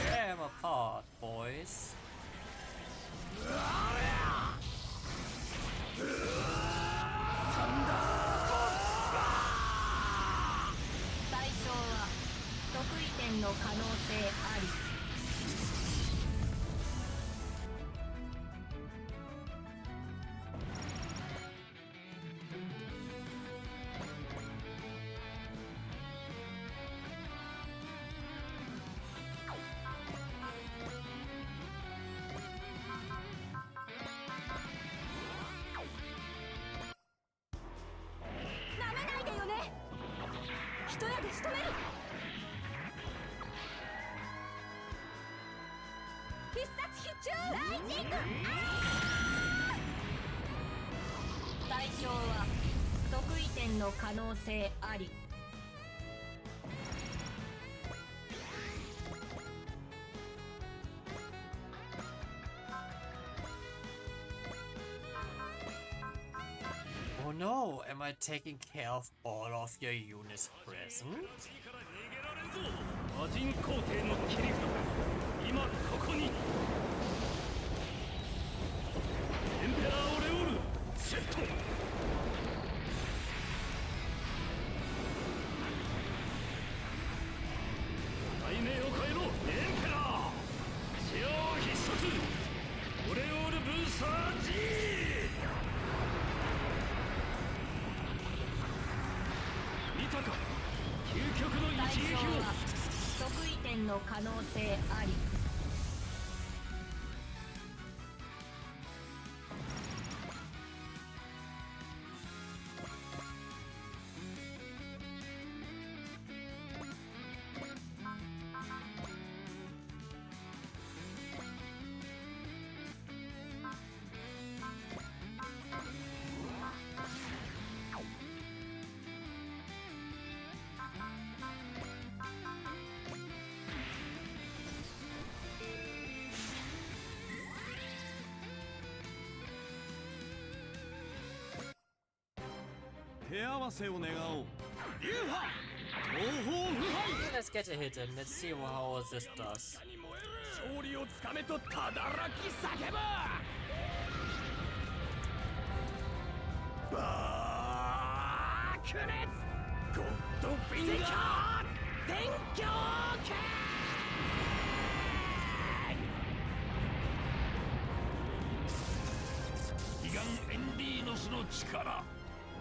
Tear them apart, boys. 対象は得意点の可能性あり。なめないでよね。一夜で仕留める。必殺必中ライジング。対象は得意点の可能性あり。Oh no, am I taking care of all of your units present? 魔人皇帝の切り札、今ここに。エンペラーオレオールセット。題名を変えろエンペラー。使用必殺オレオールブースター G。見たか、究極の対一撃象はを。得意点の可能性あり。手合わせを願おう。流派東方腐敗。 Let's get a hit and let's see how this does. 勝利をつかめとただらき叫ぶ。バークネツゴッドフィンガー電狂剣。ギガンエンディーノスの力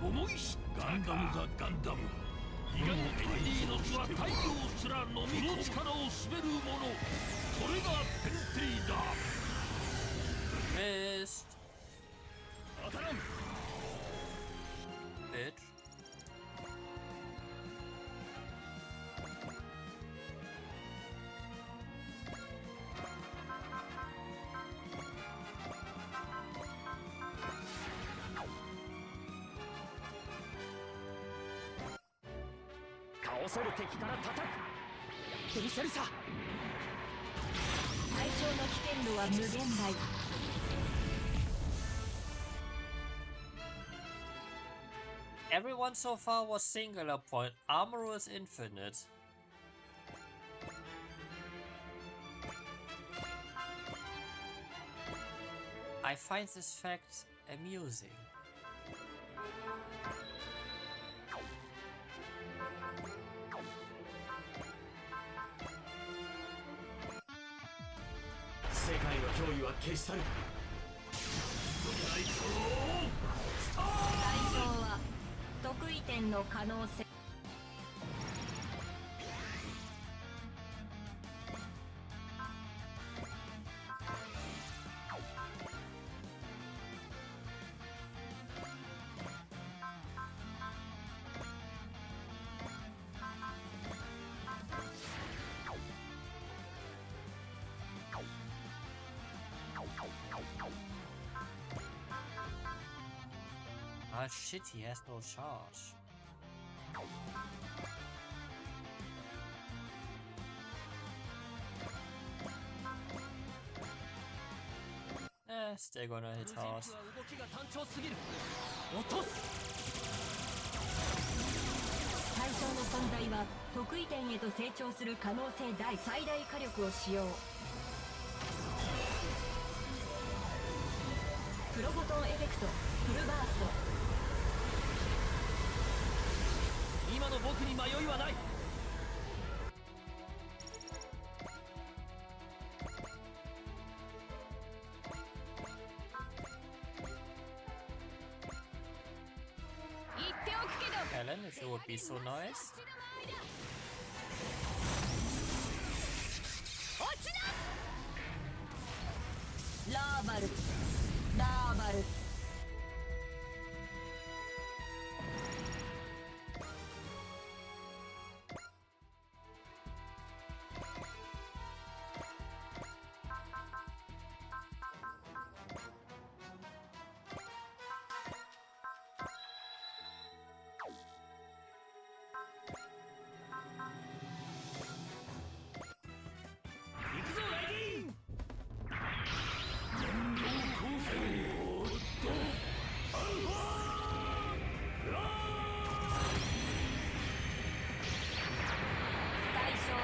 思い知ったガンダムザ・ガンダム。ギガンエンディーノスは太陽すら飲み込む力を滑るもの。それがペンテイだ。 Missed. 当たらん。 Bitch. 倒せる敵から叩く。やってみせるさ。対象の危険度は無限大。 Everyone so far was singular point. Armor is infinite. I find this fact amusing.世界の脅威は消し去る。対象は得意点の可能性。Ah shit, he has no charge. Still gonna hit hard. 動きが単調すぎる。落とす。対象の存在は得意点へと成長する可能性大。最大火力を使用。プロフォトンエフェクトフルバースト。今の僕に迷いはない。言っておくけど Helen, if you would be so nice. 落ちな。ラーバルラーバル。行くぞライディン。対象は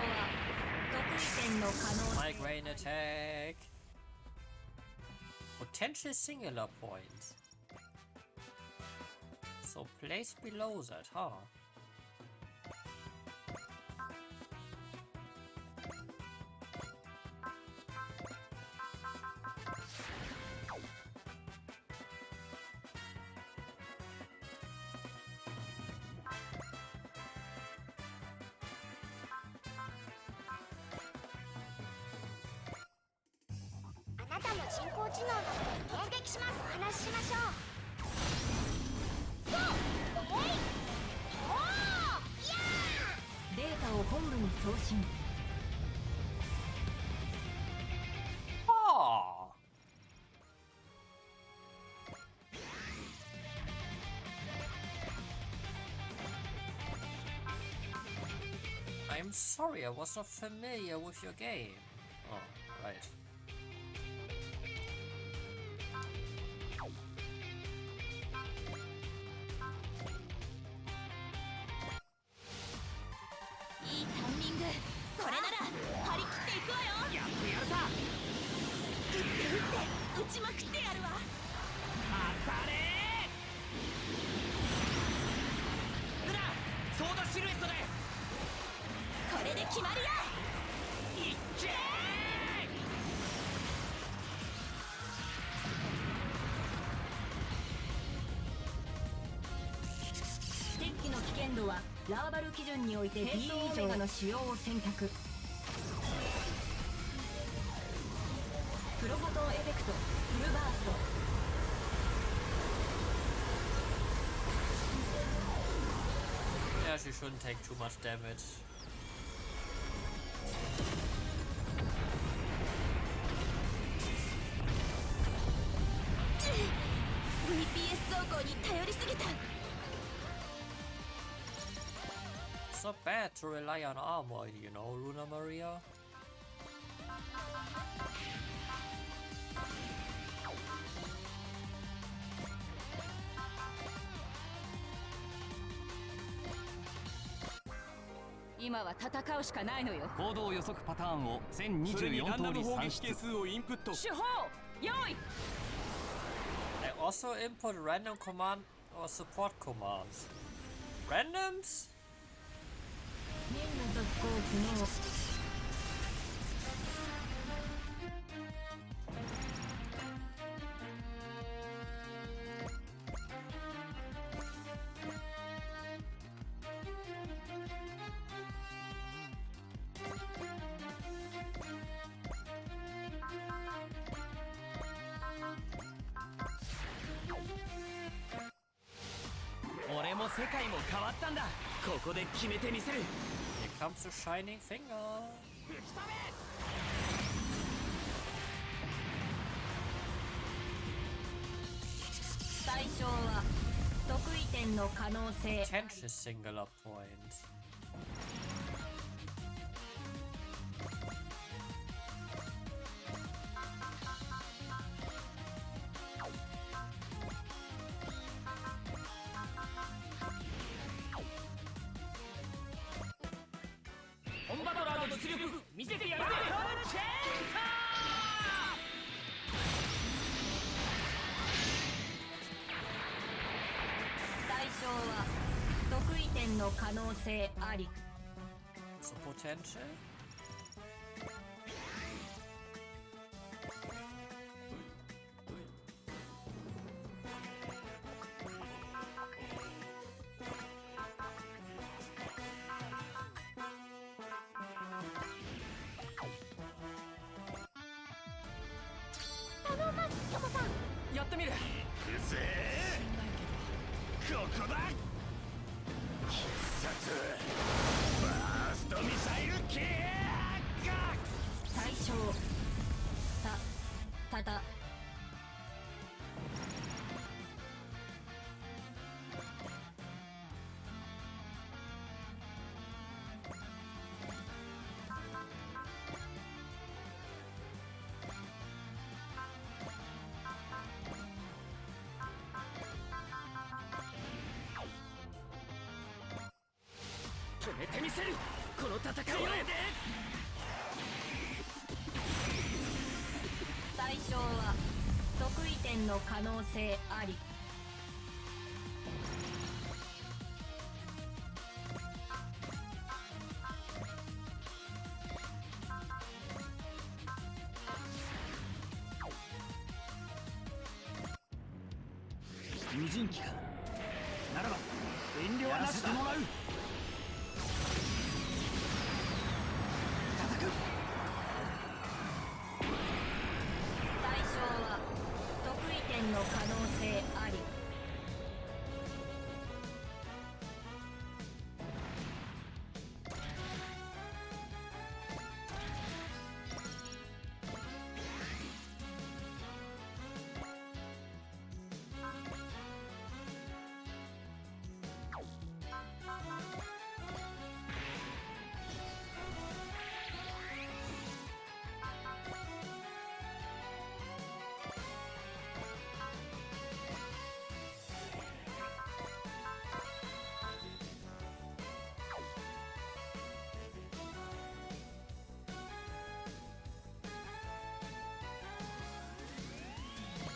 得意点の可能性。 Migraine attack. Potential singular point. So place below that, huh?データを本部に送信。 Ah. I'm sorry, I was not familiar with your game. Oh, right. 度はラーバル基準において D 以上の使用を選択。プロフォトンエフェクトフルバースト。Yeah, she shouldn't take too much damage. VPS 走行に頼りすぎた。 It's not bad to rely on armor, you know, Luna Maria. 今は戦うしかないのよ。行動予測パターンを1024通り算出。数をインプット。手法用意。 I also input random command or support commands. Randoms? 任務続行不能。俺も世界も変わったんだ。ここで決めてみせる。 Here comes the shining finger. 対象は得意点の可能性。 Contentious singular point. 本バトラーの実力見せてやるぜ。対象は得意点の可能性あり。 So potential?止めてみせる。この戦いを。対象は得意点の可能性あり。無人機か。ならば遠慮はなしだ。もらう。対象は得意点の可能性あり。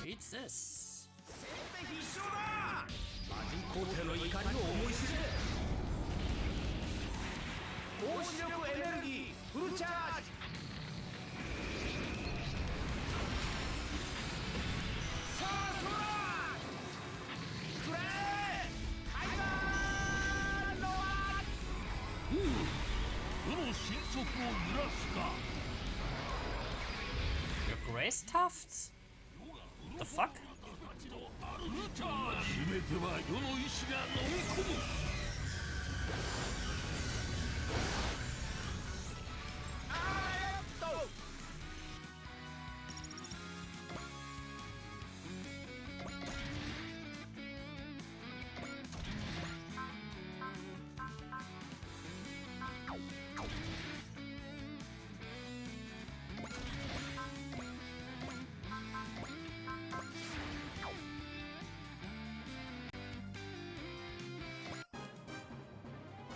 Beats this. 必勝だ。魔人皇帝の怒りを思い知れ。高視力エネルギーフルチャージ。さあ空くれ。タイガーロ神速を揺らすか。 Your grace tufts? The fuck? 全ては世の意志が飲み込む。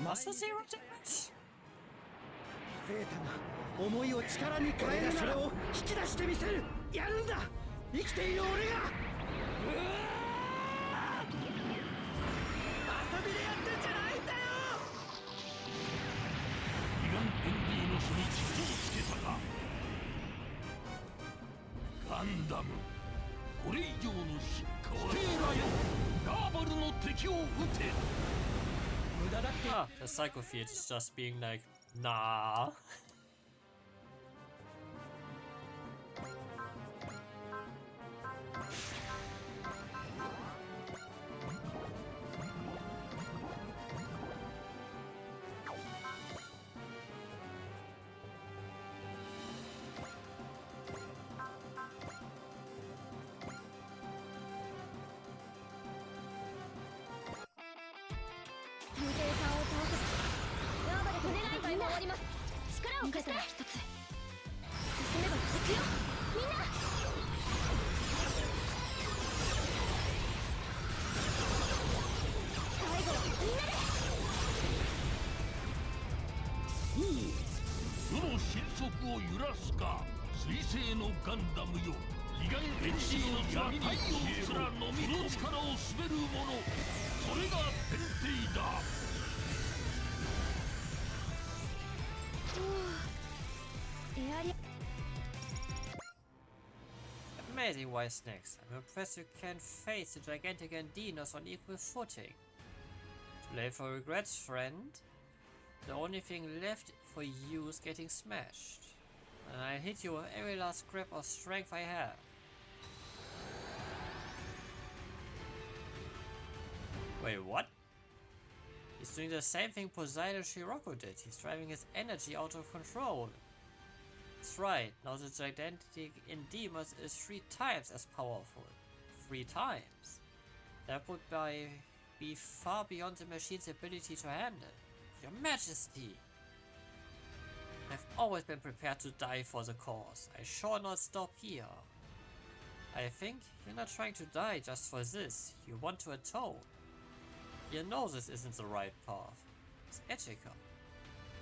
Muscle zero damage? ゼータが思いを力に変えるならを引き出してみせる。やるんだ、生きている俺が。遊びでやってんじゃないんだよ。ギガンエンディーノスに地をつけたか。ガンダム、これ以上の進化はステーラよ、ラーバルの敵を撃て。 Ah, the psychofield is just being like, nah.世の神速を揺らすか。水星のガンダムよ、ギガンエンディーノスは太陽すら飲みの力を滑るもの、それが天帝だ。 Amazing, White Snakes. I'm impressed you can face the gigantic Andinos on equal footing. Too late for regrets, friend. The only thing left for you is getting smashed. And I'll hit you with every last scrap of strength I have. Wait, what? He's doing the same thing Poseidon Shiroko did. He's driving his energy out of control. That's right, now the gigantic Endeavors is 3 times as powerful. 3 times? That would be far beyond the machine's ability to handle. Your Majesty! I've always been prepared to die for the cause. I shall not stop here. I think you're not trying to die just for this. You want to atone. You know this isn't the right path. It's ethical.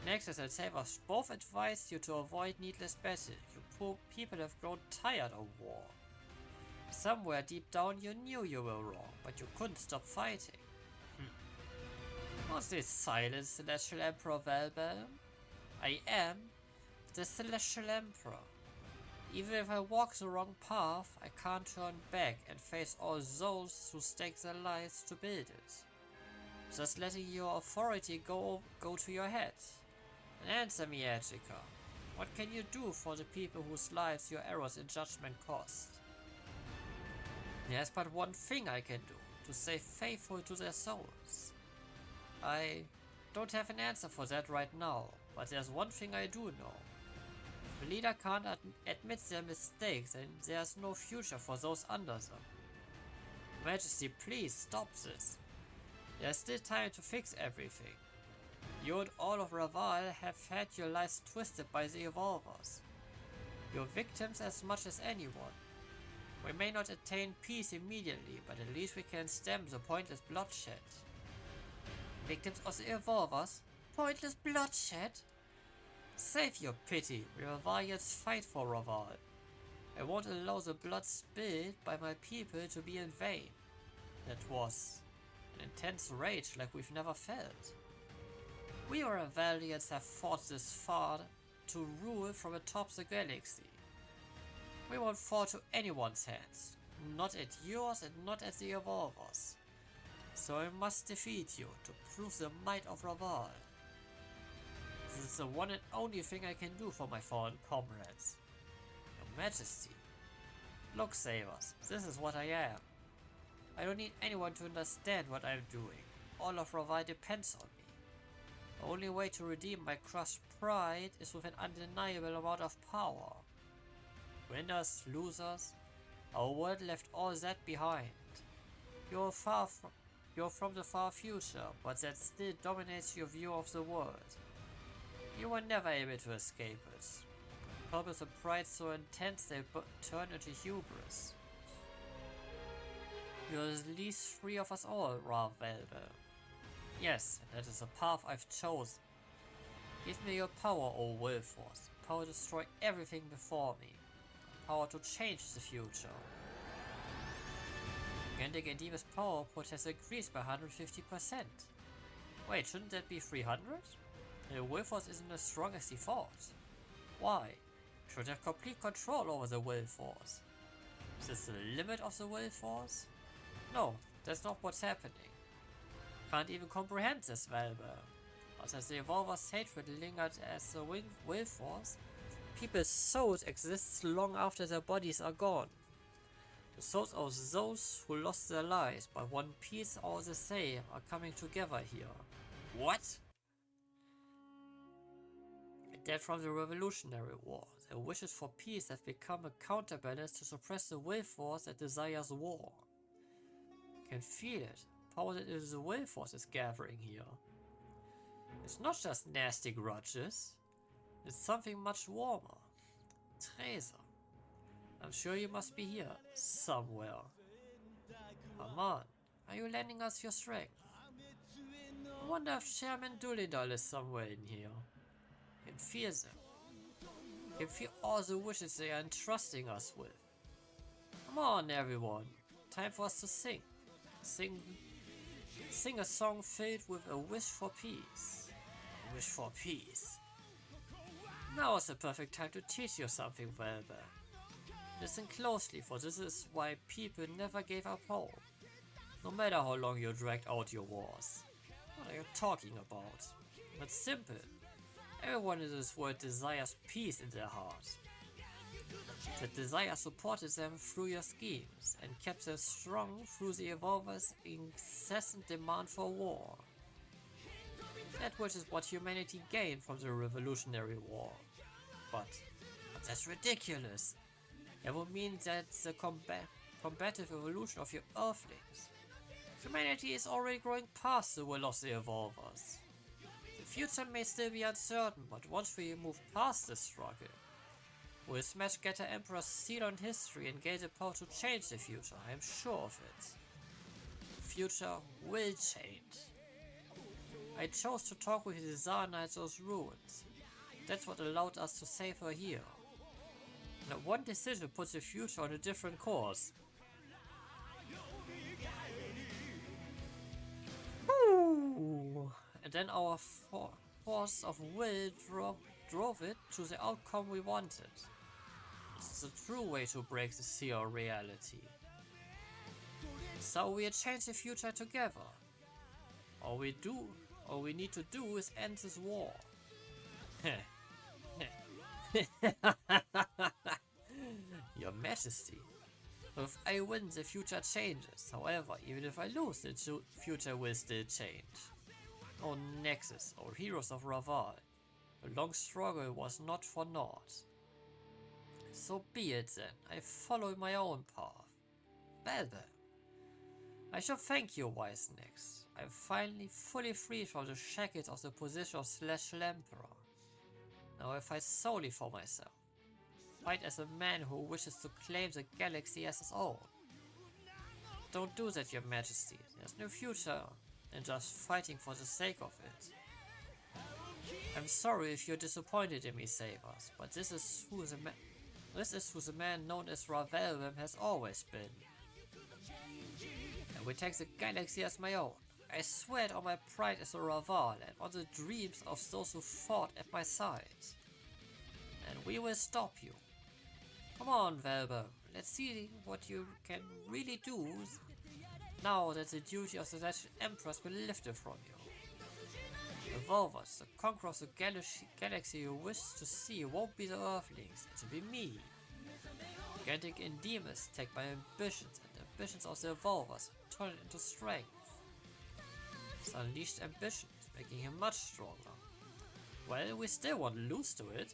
Next, as I have both advised you to avoid needless battle. You poor people have grown tired of war. Somewhere deep down you knew you were wrong, but you couldn't stop fighting. What's this silence, Celestial Emperor Valbelm? I am the Celestial Emperor. Even if I walk the wrong path, I can't turn back and face all those who stake their lives to build it. Just letting your authority go to your head. And answer me, Ajika. What can you do for the people whose lives your errors in judgment cost? There's but one thing I can do, to stay faithful to their souls. I don't have an answer for that right now, but there's one thing I do know. If the leader can't admit their mistakes, then there's no future for those under them. Majesty, please stop this. There's still time to fix everything. You and all of Raval have had your lives twisted by the Evolvers. You're victims as much as anyone. We may not attain peace immediately, but at least we can stem the pointless bloodshed. Victims of the Evolvers? Pointless bloodshed? Save your pity, we Ravalians fight for Raval. I won't allow the blood spilled by my people to be in vain. That was an intense rage like we've never felt. We Ravalians have fought this far to rule from atop the galaxy. We won't fall to anyone's hands, not at yours and not at the Evolvers. So I must defeat you to prove the might of Raval. This is the one and only thing I can do for my fallen comrades. Your Majesty. Look, Sabers, this is what I am. I don't need anyone to understand what I'm doing. All of Ravai depends on me. The only way to redeem my crushed pride is with an undeniable amount of power. Winners, losers, our world left all that behind. You're from the far future, but that still dominates your view of the world. You were never able to escape it. Purpose and pride so intense they turn into hubris. You're the least free of us all, Ravelbe. Yes, and that is the path I've chosen. Give me your power, O Willforce. Power to destroy everything before me. Power to change the future. Gendic and Demon's power output has increased by 150%. Wait, shouldn't that be 300? The Willforce isn't as strong as he thought. Why? Should have complete control over the Willforce. Is this the limit of the Willforce? No, that's not what's happening. Can't even comprehend this, Valber. But as the Evolver's hatred lingered as the Willforce, people's souls exist long after their bodies are gone. The souls of those who lost their lives, but one piece all the same, are coming together here. What? Dead from the Revolutionary War, their wishes for peace have become a counterbalance to suppress the will force that desires war. You can feel it. Power that is the will force is gathering here. It's not just nasty grudges. It's something much warmer. Tracer. I'm sure you must be here, somewhere. Come on, are you lending us your strength? I wonder if Chairman Doolittle is somewhere in here. You can feel them. You can feel all the wishes they are entrusting us with. Come on, everyone. Time for us to sing. Sing a song filled with a wish for peace. A wish for peace. Now is the perfect time to teach you something, Velber. Listen closely, for this is why people never gave up hope. No matter how long you dragged out your wars. What are you talking about? It's simple. Everyone in this world desires peace in their heart. That desire supported them through your schemes and kept them strong through the Evolver's incessant demand for war. That which is what humanity gained from the Revolutionary War. But that's ridiculous. It would mean that the combative evolution of your Earthlings. Humanity is already growing past the will of the Evolvers. The future may still be uncertain, but once we move past this struggle, we'll smash Getter Emperor's seal on history and gain the power to change the future. I am sure of it. The future will change. I chose to talk with the Tsar Knights of ruins. That's what allowed us to save her here. Now one decision puts the future on a different course. Ooh. And then our force of will drove it to the outcome we wanted. It's the true way to break the seal of reality. So we'll change the future together. All we need to do is end this war. Your Majesty. If I win, the future changes. However, even if I lose, the future will still change. O Nexus, or heroes of Raval, the long struggle was not for naught. So be it then, I follow my own path. Well then, I shall thank you, wise Nex. I am finally fully free from the shackles of the position of Celestial Emperor. Now I fight solely for myself. Fight as a man who wishes to claim the galaxy as his own. Don't do that, your Majesty. There's no future in just fighting for the sake of it. I'm sorry if you're disappointed in me, Sabers, but this is who the man known as Ravelbem has always been. I will take the galaxy as my own. I swear it on my pride as a Raval and on the dreams of those who fought at my side. And we will stop you. Come on, Velber, let's see what you can really do now that the duty of the Celestial Emperor has been lifted from you. Evolvers, the conqueror of the galaxy you wish to see won't be the Earthlings, it'll be me. Gigantic endeavors take my ambitions and the ambitions of the Evolvers and turn it into strength. It's unleashed ambitions, making him much stronger. Well, we still won't lose to it.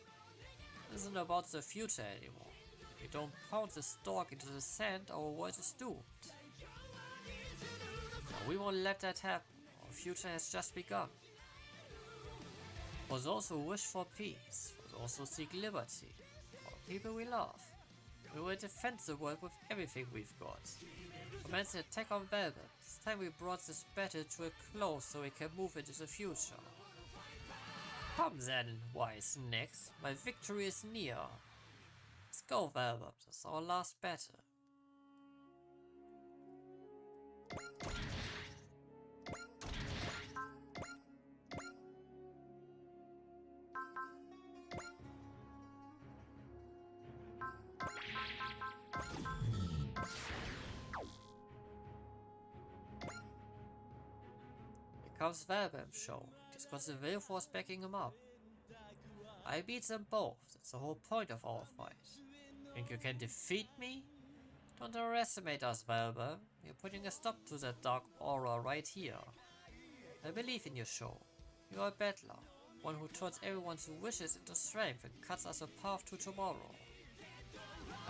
It isn't about the future anymore. If we don't pound the stork into the sand, our world is doomed. No, we won't let that happen. Our future has just begun. For those who wish for peace, for those who seek liberty, for the people we love, we will defend the world with everything we've got. Commence the attack on Velvet. It's time we brought this battle to a close so we can move into the future. Come then, wise necks, my victory is near. Let's go, Velvet, it's our last battle. Here comes Valbam's show. He's got the will force backing him up. I beat them both, that's the whole point of our fight. Think you can defeat me? Don't underestimate us, Valbam. You're putting a stop to that dark aura right here. I believe in your show. You're a battler, one who turns everyone's wishes into strength and cuts us a path to tomorrow.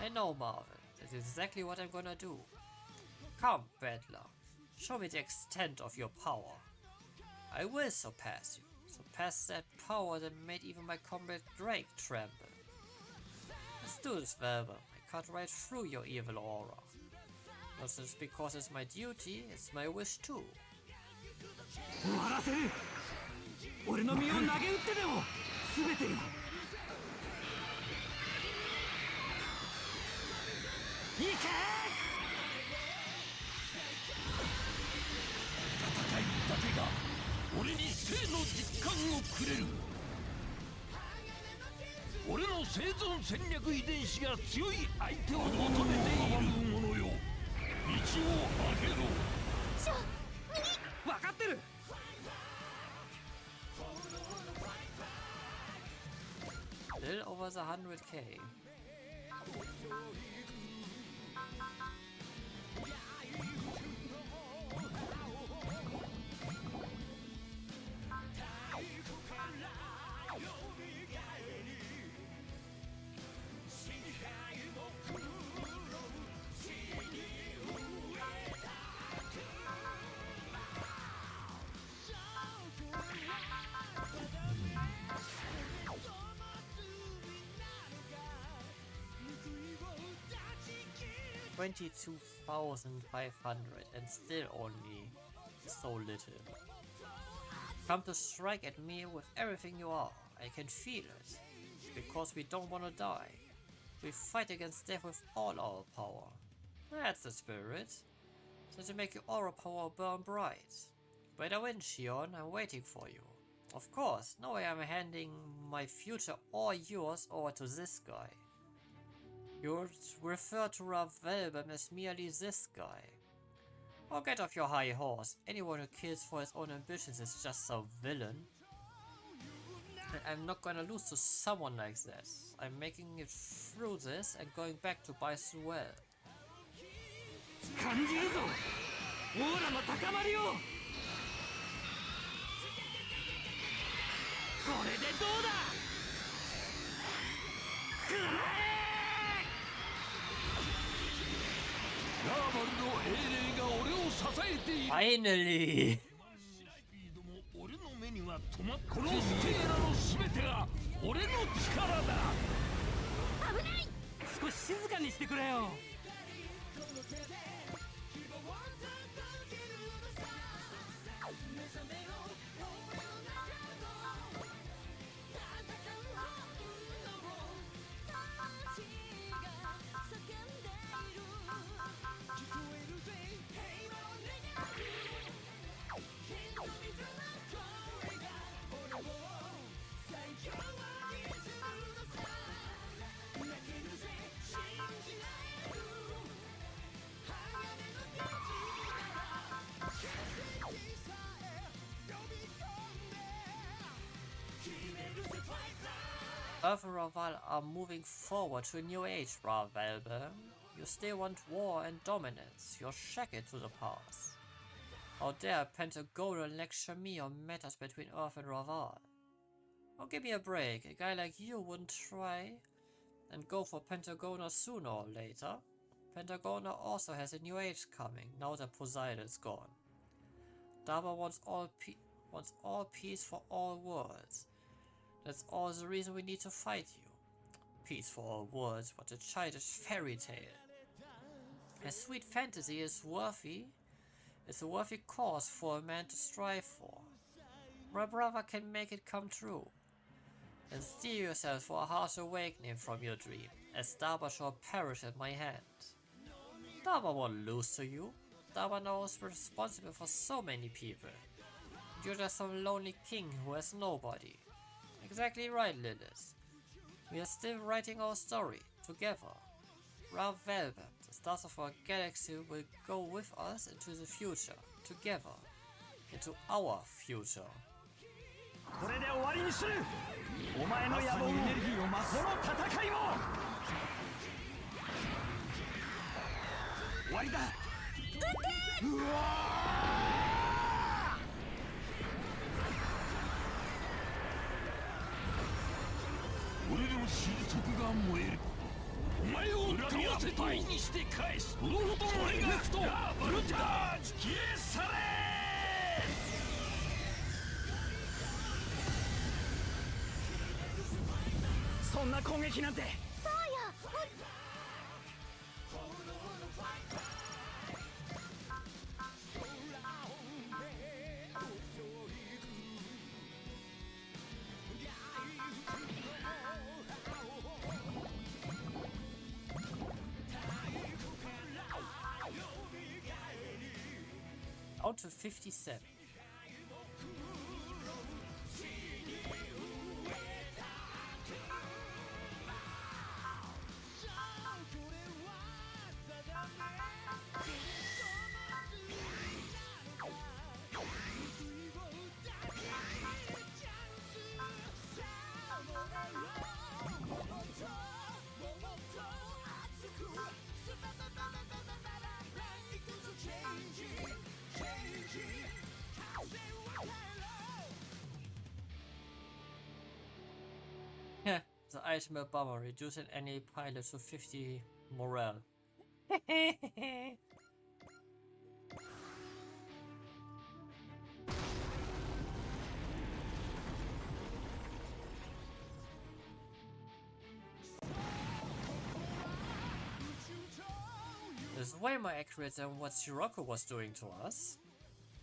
I know, Marvel. That's exactly what I'm gonna do. Come, battler. Show me the extent of your power. I will surpass you. Surpass that power that made even my comrade Drake tremble. Let's do this, Velvet. I cut right through your evil aura. Not just because it's my duty, it's my wish too. 終わらせる俺の身を投げ打ってでも全てがいけ戦いだけが俺に生の実感をくれる。俺の生存戦略遺伝子が強い相手を求めているものよ。道を開けろ。分かってる。Little over the 100k. $22,500 and still only so little. Come to strike at me with everything you are. I can feel it. Because we don't want to die. We fight against death with all our power. That's the spirit. So to make your aura power burn bright. Better win, Shion. I'm waiting for you. Of course, no way I'm handing my future or yours over to this guy. You refer to Velbam as merely this guy. Oh, get off your high horse. Anyone who kills for his own ambitions is just some villain. And I'm not gonna lose to someone like that. I'm making it through this and going back to Bisuel. 感じるぞオーラの高まりをこれでどうだくらえラーマルの英霊が俺を支えている。 Finally! スピードも俺の目には止まってこのステーラの全てが俺の力だ。危ない少し静かにしてくれよ 「Earth and Raval are moving forward to a new age, Ravalbe. You still want war and dominance. You're shackled to the past. How dare Pentagonal lecture me on matters between Earth and Raval? Oh, give me a break. A guy like you wouldn't try and go for Pentagonal sooner or later. Pentagonal also has a new age coming, now that Poseidon's gone. Daba wants all peace for all worlds. That's all the reason we need to fight you. Peace for all worlds, what a childish fairy tale. A sweet fantasy is a worthy cause for a man to strive for. My brother can make it come true. And steel yourself for a harsh awakening from your dream, as Daba shall perish at my hand. Daba won't lose to you. Daba now is responsible for so many people. You're just some lonely king who has nobody. Exactly right, Lilith. We are still writing our story, together. Ra Velvet, the stars of our galaxy, will go with us into the future, together. Into our future. これで終わりにする。お前の野望もエネルギーを増す。この戦いも終わりだ。うわ俺の心底が燃える。お前を恨みを倍にして返す。そのほど俺がとブルタージ消え去れ。そんな攻撃なんて。そうよ。Out to 57. The ultimate bummer, reducing any pilot to 50 morale. This is way more accurate than what Shiroko was doing to us.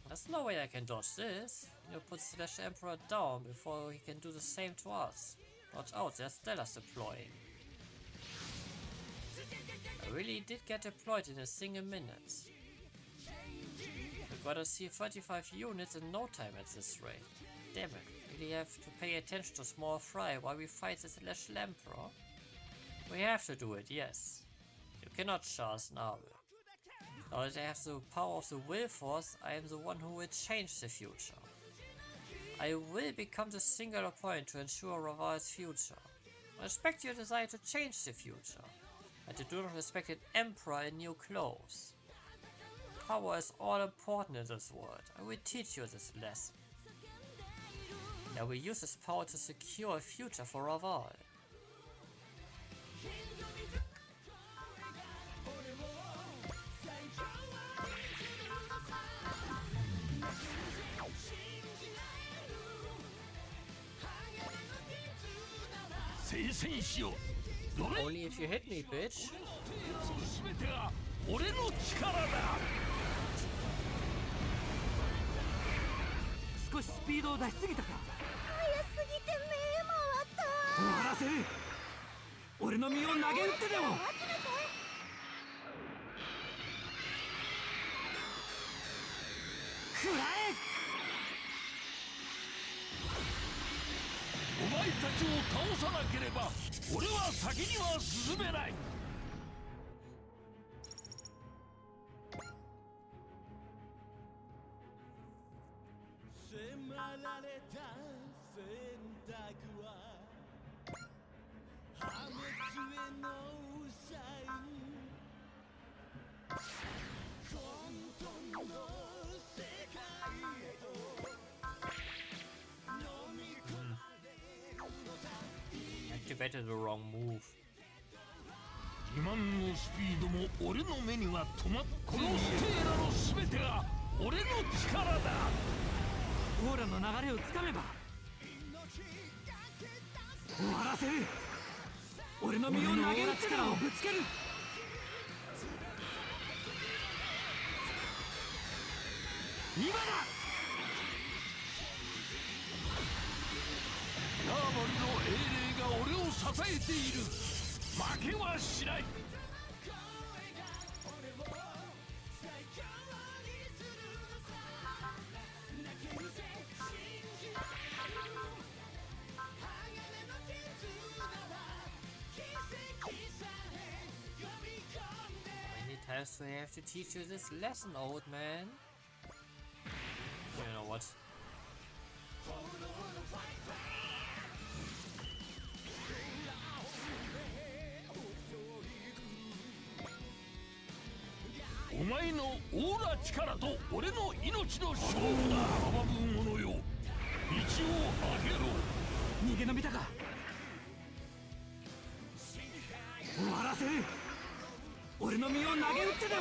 There's no way I can dodge this. You put Slash Emperor down before he can do the same to us. Watch out, there's Stellars deploying. I really did get deployed in a single minute. We gotta see 35 units in no time at this rate. Damn it, really have to pay attention to small fry while we fight the Celestial Emperor? We have to do it, yes. You cannot charge now. Now that I have the power of the will force, I am the one who will change the future. I will become the singular point to ensure Raval's future. I respect your desire to change the future, but I do not respect an emperor in new clothes. Power is all important in this world. I will teach you this lesson. I will use this power to secure a future for Raval. Only if you hit me, bitch. 全てが俺の力だ。少しスピードを出しすぎたか。早すぎて目回った。終わらせる。俺の身を投げ打ってでも。集めて。食らえ。お前たちを倒さなければ俺は先には進めない。迫られた選択は Activated the wrong move. 自慢のスピードも俺の目には止まってこのステーラの全てが俺の力だ。オーラの流れをつかめば終わらせる。俺の身を投げる力をぶつける。今だ。ラーバルの英霊が俺を支えている。負けはしない。Many times do I have to teach you this lesson, old man? You know what?お前のオーラ力と俺の命の勝負だ。阻む者よ、道をあげろ。逃げ延びたか。終わらせる。俺の身を投げ打ってでも。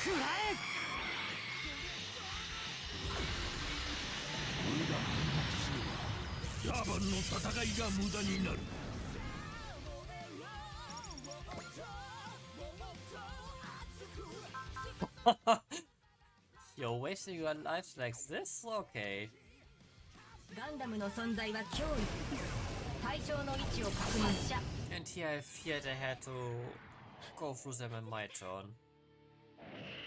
食らえ。俺が反発すればラーバンの戦いが無駄になる。You're wasting your lives like this? Okay. ガンダムの存在は脅威。対象の位置を確認し。 And here I feared I had to go through them in my turn.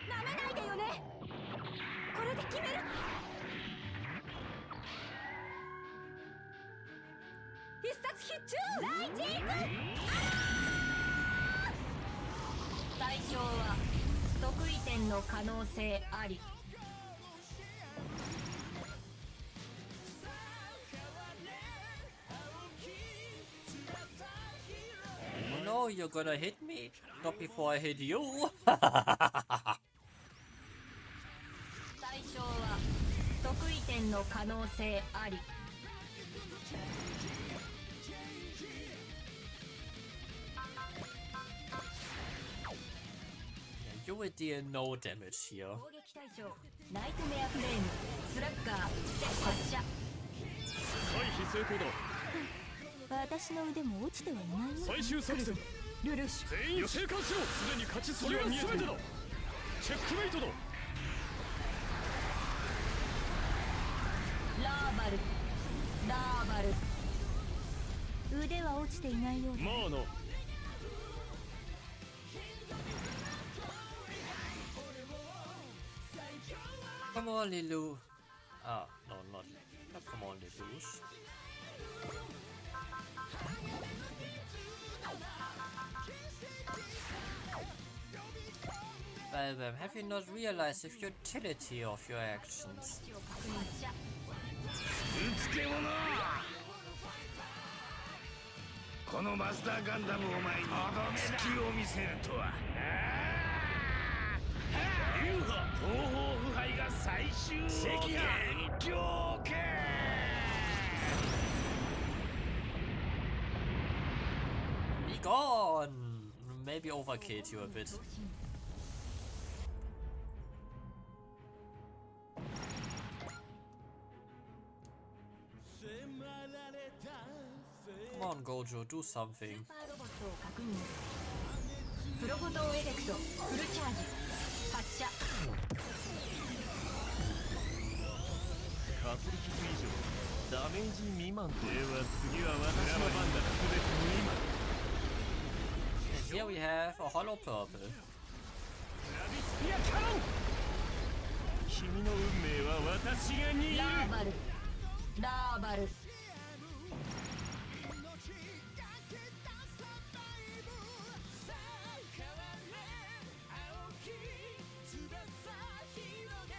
なめないでよね。これで決める。必殺必中。ライジング。対象は得意点の可能性あり。Oh no, you're gonna hit me? Not before I hit you. 対象は得意点の可能性あり。You will deal no damage here. 攻撃対象ナイトメアフレームスラッガー発射。回避成功だ。私の腕も落ちてはいないよ。最終作戦ルルシュ。全員生還しろ。すでに勝ち筋は見えている。チェックメイトだ。ラーバルラーバル。腕は落ちていないようだ。まあの Come on, Lilu. Ah, no, not come on, Lelouch. Well, have you not realized the futility of your actions? うつけ者。このマスターガンダムお前に隙を見せるとは。流派東方腐敗が最終赤飯狂犬。Be gone! Maybe overkilled you a bit. Come on, Gojo, do something. プロフォトンエフェクトフルチャージ発射。確率以上ダメージ未満と。では次は私の番だ。全て未満。 And here we have a hollow purple. 君の運命は私が握る。ラーバルラーバル。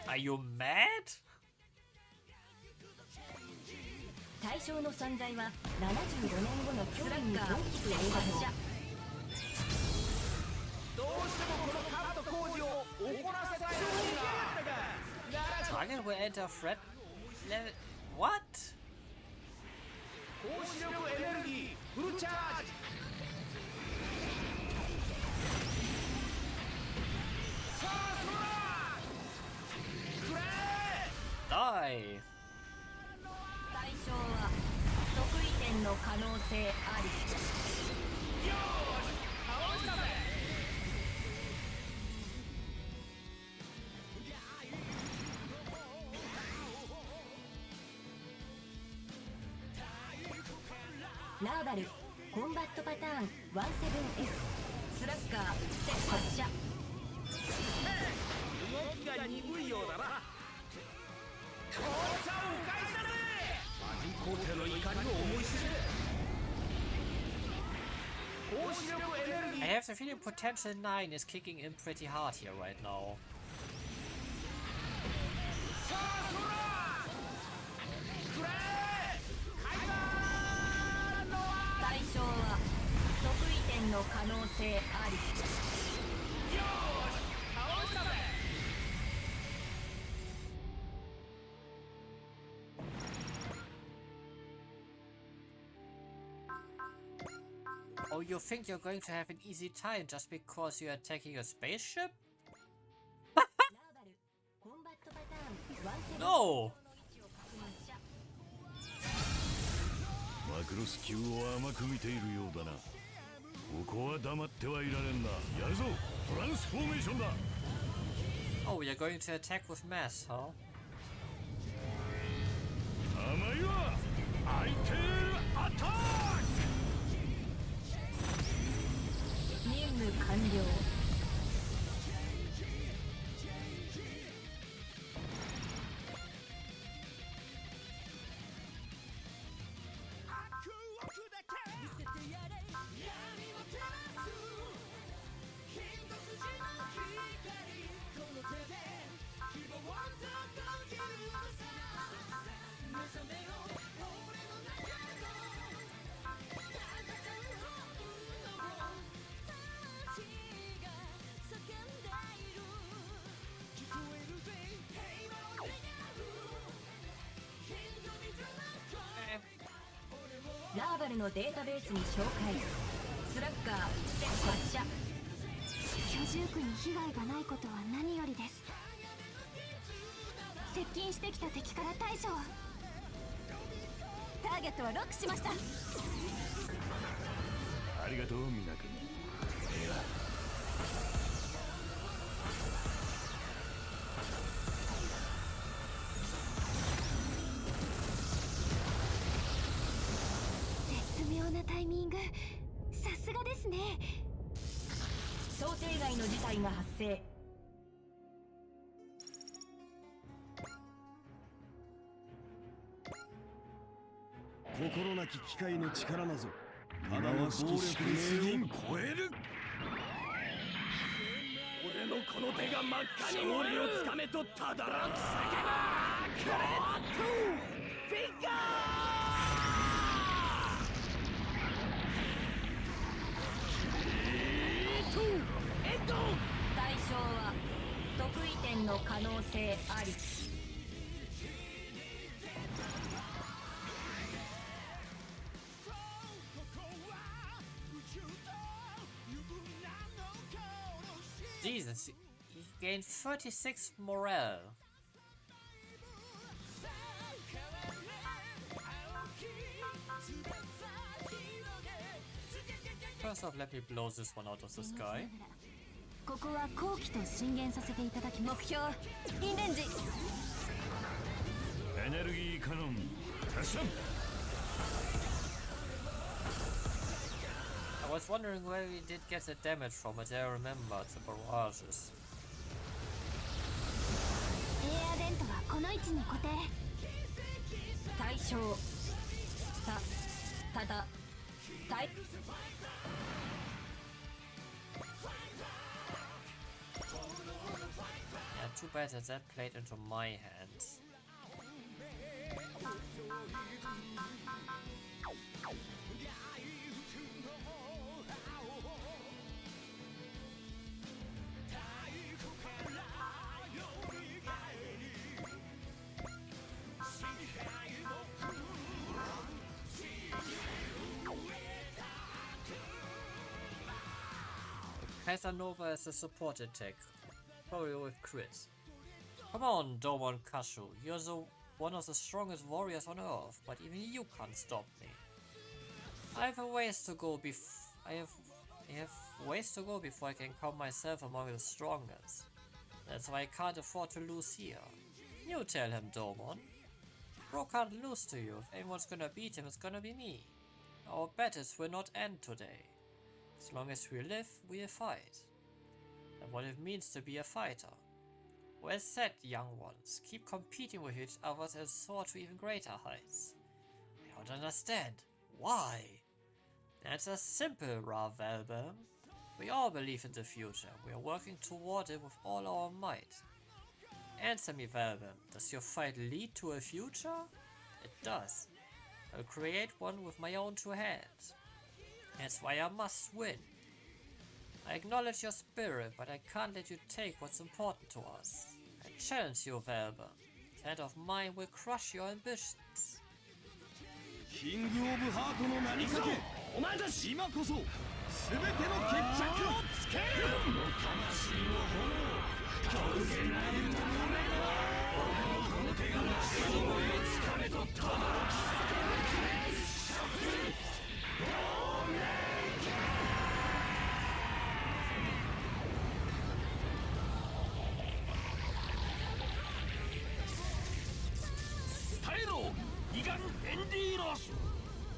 Are you mad? 対象の存在は75年後の脅威に大きく影響。どうしてもこのカット工事を行わせたいのだ。 Target will enter threat level. What? 高視力エネルギーフルチャージ。さあそらくれ Die. 対象は得意点の可能性あり。よーし倒したぜ。ラーバルコンバットパターン 17F スラッガー発射。動きが鈍いようだな。紅茶を返したね。魔人皇帝の怒りを思い知れ。高視力エネルギ I ー have the feeling potential 9 is kicking in pretty hard here right now. さあそらくれ海岸の対象は得意点の可能性あり。よーし倒したぜ。 Oh, you think you're going to have an easy time just because you're attacking a spaceship? ラーバルコンバットパターン 17F No! マクロス級を甘く見ているようだな。ここは黙ってはいられんな。やるぞ、トランスフォーメーションだ。 Oh, you're going to attack with mass, huh? 甘いわ。相手アタック。任務完了。ラーバルのデータベースに紹介。スラッガー発射。居住区に被害がないことは何よりです。接近してきた敵から対処を。ターゲットはロックしました。ありがとう、ミナ君。いや、絶妙なタイミング。さすがですね。想定外の事態が発生。心なき機械の力なぞ、ただの暴力に過ぎん。超える。俺のこの手が真っ赤に勝利をつかめとただらん叫ばクレットフィンガーエンド。対象は得意点の可能性あり。Jesus, he gained 36 morale. First off, let me blow this one out of the sky. ここは後期と進言させていただきます。目標インレンジ。エネルギーカノン発射。 I was wondering where we did get the damage from, but I remembered the barrages. エアデントはこの位置に固定。対象ただ対 Yeah, too bad that played into my hands. Casanova as a support attack, probably with crit. Come on, Domon Kashu, you're one of the strongest warriors on Earth, but even you can't stop me. I have ways to go before I can count myself among the strongest. That's why I can't afford to lose here. You tell him, Domon. Bro can't lose to you. If anyone's gonna beat him, it's gonna be me. Our battles will not end today. As long as we live, we'll fight. And what it means to be a fighter. Well said, young ones. Keep competing with each other and soar to even greater heights. I don't understand. Why? The answer's simple, Ravelbam. We all believe in the future. We are working toward it with all our might. Answer me, Velbam. Does your fight lead to a future? It does. I'll create one with my own two hands. That's why I must win. I acknowledge your spirit, but I can't let you take what's important to us. I challenge you, Velbam. The hand of mine will crush your ambitions. キングオブハートの名にかけお前たち今こそ全ての決着をつける魂の炎かぶせないもの俺のこの手がなし思いをつかめとたまらき耐えろギガンエンディーロス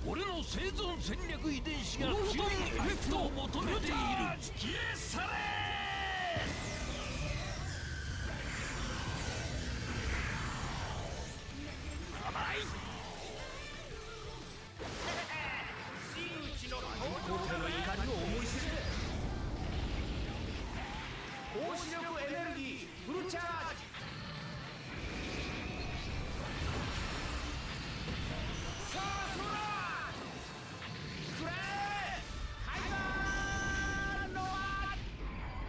俺の生存戦略遺伝子が強いエフェクトを求めている消え去れ甘い真打ちの皇帝の怒りを思い知れ高視力エネルギーフルチャージさあそら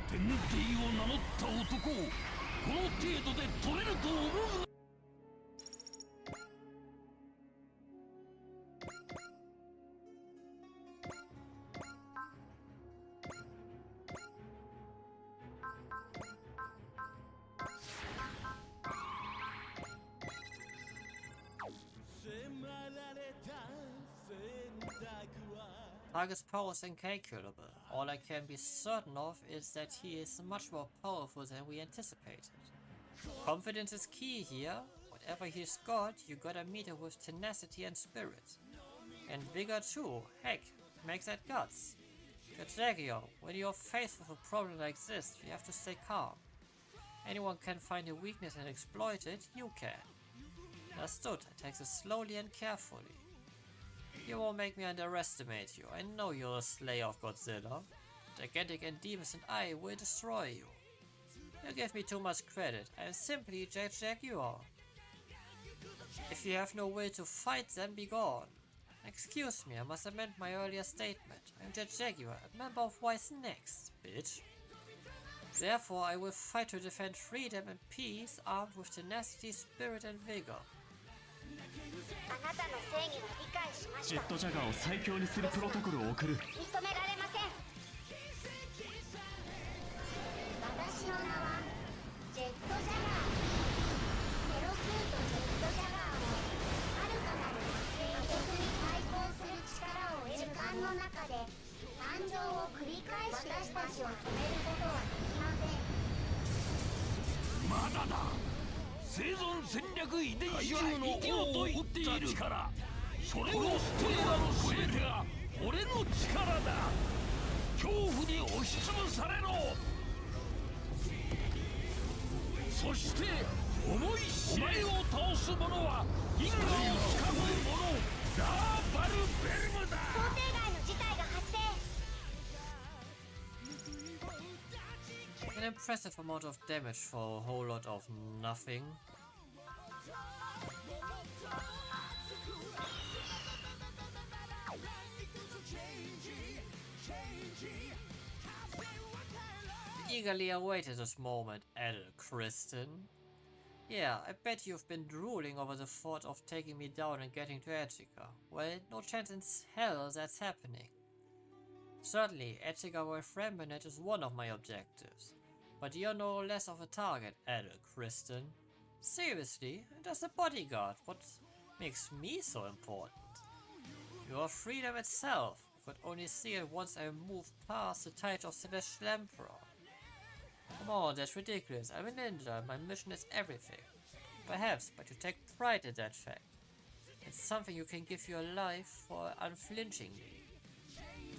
天帝を名乗った男をこの程度で取れると思うなTarget's power is incalculable. All I can be certain of is that he is much more powerful than we anticipated. Confidence is key here. Whatever he's got, you gotta meet it with tenacity and spirit. And vigor too. Heck, make that guts. Jagio, when you're faced with a problem like this, you have to stay calm. Anyone can find a weakness and exploit it, you can. Understood. Attack it slowly and carefully. You won't make me underestimate you. I know you're a slayer of Godzilla. Gigantic and demons and I will destroy you. You give me too much credit. I am simply Jaguar. If you have no will to fight, then be gone. Excuse me, I must amend my earlier statement. I'm Jaguar, a member of Wise Next, bitch. Therefore, I will fight to defend freedom and peace, armed with tenacity, spirit, and vigor. あなたの正義は理解しました。ジェットジャガーを最強にするプロトコルを送る。認められません。私の名はジェットジャガー。ゼロ2とジェットジャガーを遥かなる魔族に対抗する力を得る時間の中で誕生を繰り返して私たちを止めることはできません。まだだ生存戦略遺伝子は息をとっているからそれをステーラの全てが俺の力だ恐怖に押しつぶされろそして思い知れお前を倒す者は銀河をつかむ者ザーバルベルムだ想定外の事態が発生 An impressive amount of damage for a whole lot of nothing. Eagerly awaited this moment, added Kristen. Yeah, I bet you've been drooling over the thought of taking me down and getting to Etika. Well, no chance in hell that's happening. Certainly, etching away Frembanet is one of my objectives, but you're no less of a target, added Kristen. Seriously, and as a bodyguard, what makes me so important? Your freedom itself. You could only see it once I moved past the title of Celestial Emperor. Come on, that's ridiculous. I'm a ninja, my mission is everything. Perhaps, but you take pride in that fact. It's something you can give your life for unflinchingly.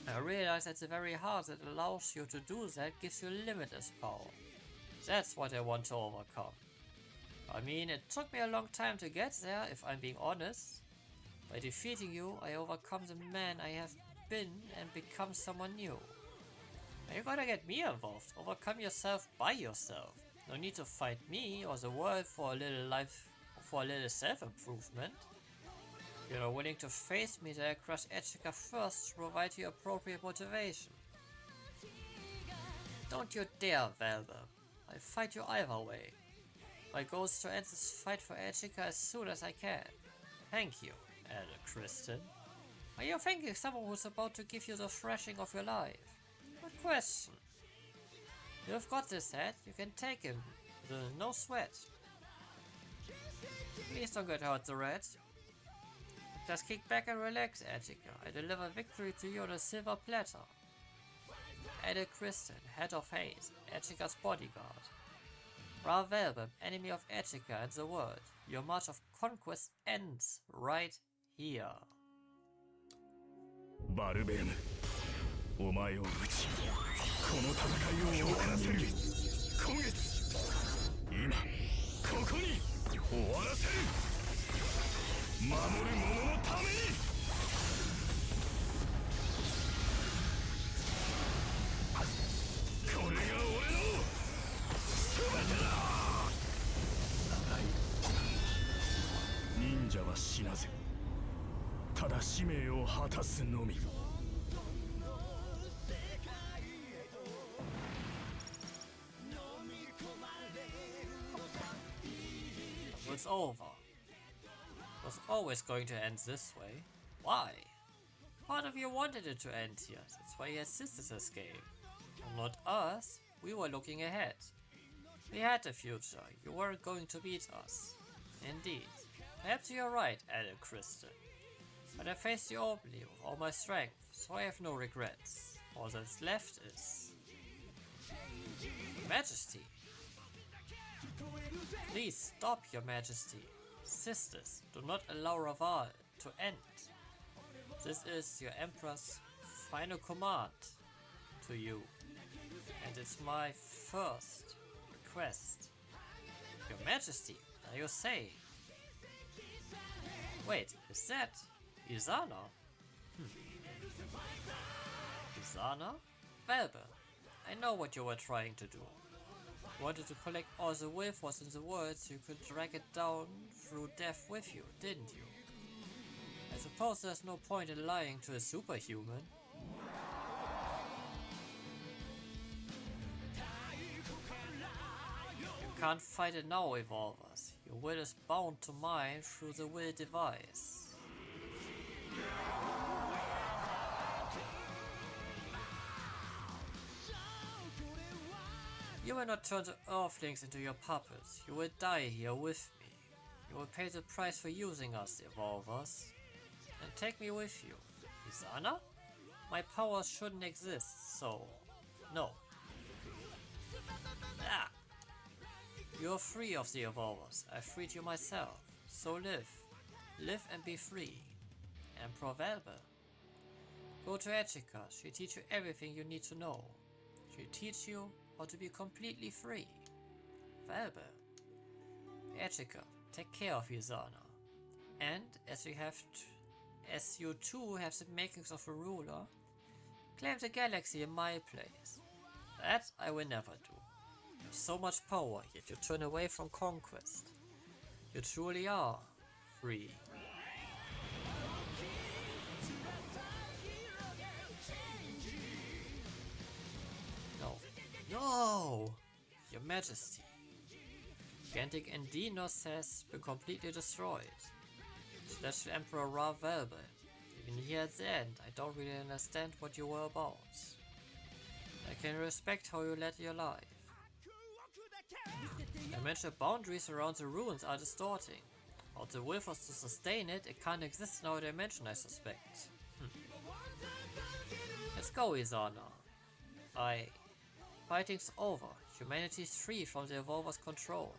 I realize that the very heart that allows you to do that gives you limitless power. That's what I want to overcome. I mean, it took me a long time to get there, if I'm being honest. By defeating you, I overcome the man I have been and become someone new. Now you gotta get me involved. Overcome yourself by yourself. No need to fight me or the world for a little self-improvement. You're not willing to face me that I crush Echika first to provide you appropriate motivation. Don't you dare, Valber. I'll fight you either way. My goal is to end this fight for Echika as soon as I can. Thank you, added Kristen. Are you thinking someone who's about to give you the thrashing of your life? Good question. You've got this head, you can take him. No sweat. Please don't get hurt, the red. Just kick back and relax, Echika. I deliver victory to you on a silver platter. Added Kristen, head of haste, Echika's bodyguard. Ravelbum, enemy of Echika and the world. Your march of conquest ends right here. バルベーム、お前を討ち、この戦いを終わらせる。今月、今、ここに終わらせる。守る者のために。これが俺の全てだ。忍者は死なず、ただ使命を果たすのみ。It's over. It was always going to end this way. Why? Part of you wanted it to end here, that's why you assisted this game. And not us, we were looking ahead. We had a future, you weren't going to beat us. Indeed. Perhaps you're right, added Kristen. But I faced you openly with all my strength, so I have no regrets. All that's left is... Majesty. Please stop, your majesty. Sisters, do not allow Raval to end. This is your emperor's final command to you. And it's my first request. Your majesty, what are you saying? Wait, is that Izana? Izana? Valber, I know what you were trying to do. You wanted to collect all the Wilfords in the world so you could drag it down through death with you, didn't you? I suppose there's no point in lying to a superhuman. You can't fight it now, Evolvers. Your will is bound to mine through the will device. You will not turn the Earthlings into your puppets. You will die here with me. You will pay the price for using us, Evolvers. And take me with you. Izana? My powers shouldn't exist, so... no. Ah! You're free of the Evolvers. I freed you myself. So live. Live and be free. Emperor Valber. Go to Echika. She'll teach you everything you need to know. She'll teach you how to be completely free. Valber. Echika, take care of Izana. And as you too have the makings of a ruler, claim the galaxy in my place. That I will never do. You have so much power, yet you turn away from conquest. You truly are free. No! Your Majesty. Gantic Endinos has been completely destroyed. Celestial Emperor Ra Velbe, Even here at the end, I don't really understand what you were about. I can respect how you led your life. Dimensional boundaries around the ruins are distorting. Without the will for us to sustain it, it can't exist in our dimension, I suspect. Let's go, Izana. Fighting's over. Humanity is free from the Evolver's control.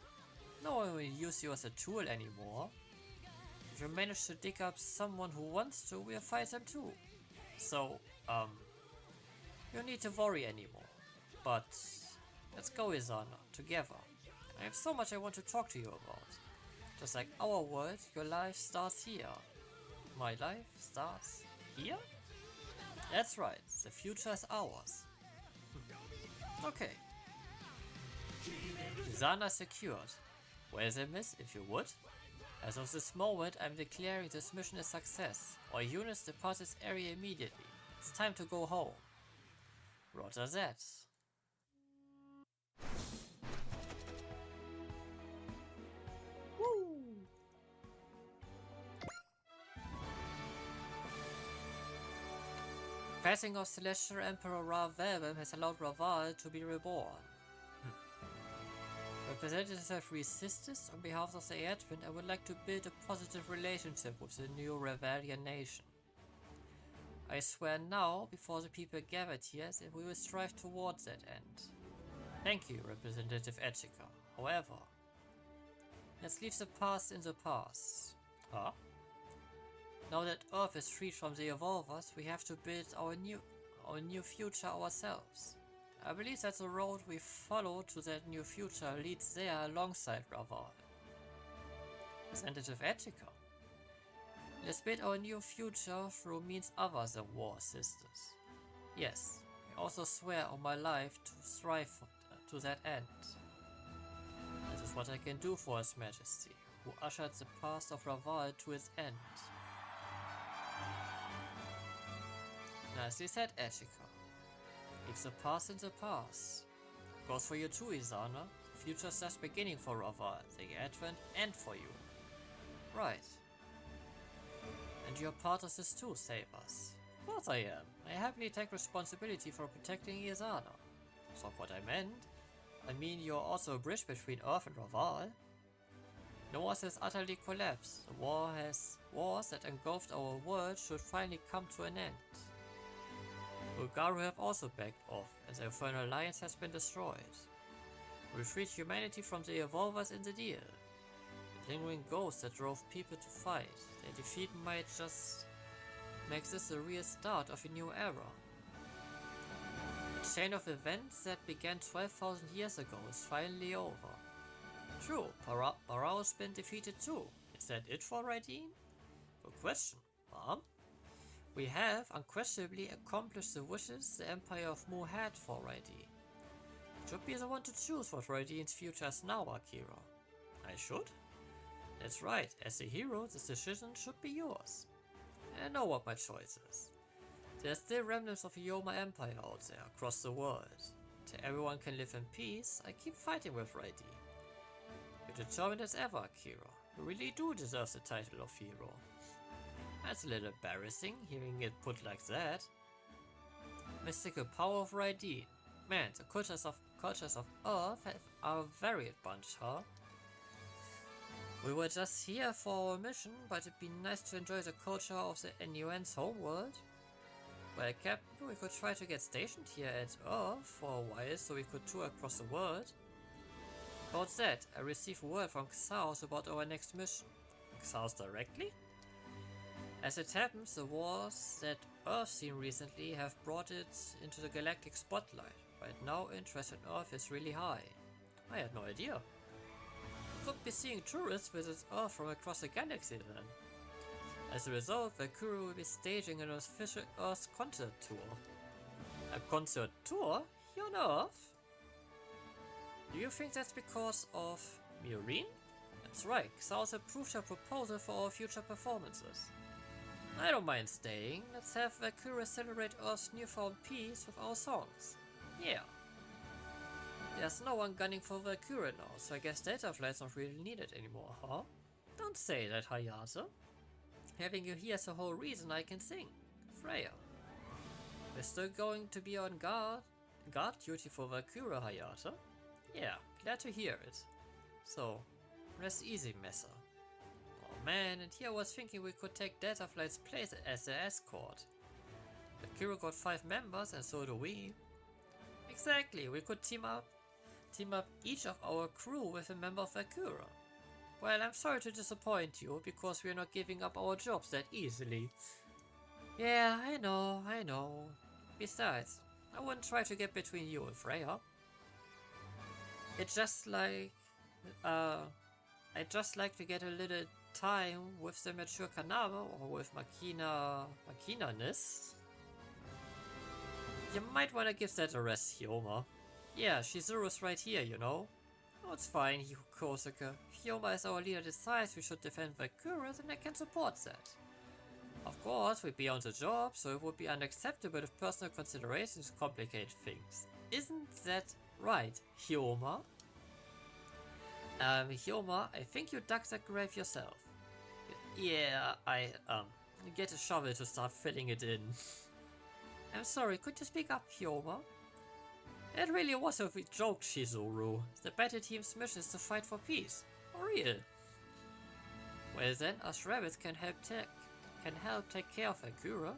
No one will use you as a tool anymore. If you manage to dig up someone who wants to, we'll fight them too. So, you don't need to worry anymore. But, let's go, Izana, together. I have so much I want to talk to you about. Just like our world, your life starts here. My life starts here? That's right, the future is ours. Okay. Izana secured. Where's the miss, if you would? As of this moment, I'm declaring this mission a success. All units depart this area immediately. It's time to go home. Roger that. Woo! Passing of Celestial Emperor Ra-Velvem has allowed Raval to be reborn. Representatives of Resistance, on behalf of the Advent, I would like to build a positive relationship with the new Ravalian nation. I swear now, before the people gathered here, that we will strive towards that end. Thank you, Representative Echika. However, let's leave the past in the past. Huh? Now that Earth is freed from the Evolvers, we have to build our new future ourselves. I believe that the road we follow to that new future leads there alongside Raval. Representative Echika. Let's build our new future through means other than war, sisters. Yes, I also swear on my life to strive to that end. This is what I can do for His Majesty, who ushered the past of Raval to its end. Nicely said, Echika. Leave the past in the past. Goes for you too, Izana. The future's just beginning for Raval, the Advent, and for you. Right. And you're part of this too, Sabers. Of course I am. I happily take responsibility for protecting Izana. That's not what I meant. I mean, you're also a bridge between Earth and Raval. Noah's has utterly collapsed. The wars that engulfed our world should finally come to an end. Bulgaria have also backed off, as the Infernal Alliance has been destroyed. We freed humanity from the Evolvers in the deal. The lingering ghosts that drove people to fight. Their defeat might just make this the real start of a new era. The chain of events that began 12,000 years ago is finally over. True, Parao's been defeated too. Is that it for Raideen? Good question, Mom. We have unquestionably accomplished the wishes the Empire of Mu had for Raideen. You should be the one to choose what Raideen's future is now, Akira. I should? That's right, as a hero, this decision should be yours. I know what my choice is. There are still remnants of the Yoma Empire out there across the world. Till everyone can live in peace, I keep fighting with Raideen. You're determined as ever, Akira. You really do deserve the title of hero. That's a little embarrassing, hearing it put like that. Mystical power of Raideen. Man, the cultures of Earth are a varied bunch, huh? We were just here for our mission, but it'd be nice to enjoy the culture of the NUN's homeworld. Well, Captain, we could try to get stationed here at Earth for a while so we could tour across the world. About that, I received word from Xaos about our next mission. Xaos directly? As it happens, the wars that Earth's seen recently have brought it into the galactic spotlight. Right now, interest in Earth is really high. I had no idea. We could be seeing tourists visit Earth from across the galaxy then. As a result, Valkyrie will be staging an official Earth concert tour. A concert tour? Here on Earth? Do you think that's because of Murine? That's right, Xaos approved her proposal for our future performances. I don't mind staying. Let's have Valkyrie celebrate Earth's newfound peace with our songs. Yeah. There's no one gunning for Valkyrie now, so I guess data flight's not really needed anymore, huh? Don't say that, Hiatus. Having you here is the whole reason I can sing. Freya. We're still going to be on guard duty for Valkyria, Hiatus? Yeah, glad to hear it. So, rest easy, Messer. Oh man, and here I was thinking we could take Dataflight's place as the escort. Valkyria got 5 members and so do we. Exactly, we could team up each of our crew with a member of Valkyria. Well, I'm sorry to disappoint you, because we're not giving up our jobs that easily. Yeah, I know. Besides, I wouldn't try to get between you and Freya. It's just like... I'd just like to get a little time with the mature Kaname or with Makina-ness. You might want to give that a rest, Hyoma. Yeah, Shizuru's right here, you know. Oh, it's fine, Kosuke. If Hyoma as our leader decides we should defend Valkyria, then I can support that. Of course, we'd be on the job, so it would be unacceptable if personal considerations complicate things. Isn't that right, Hyoma? Hyoma, I think you dug that grave yourself. Yeah, get a shovel to start filling it in. I'm sorry, could you speak up, Hyoma? It really was a joke, Shizuru. The battle team's mission is to fight for peace. For real. Well then, us rabbits can help take care of Valkyria.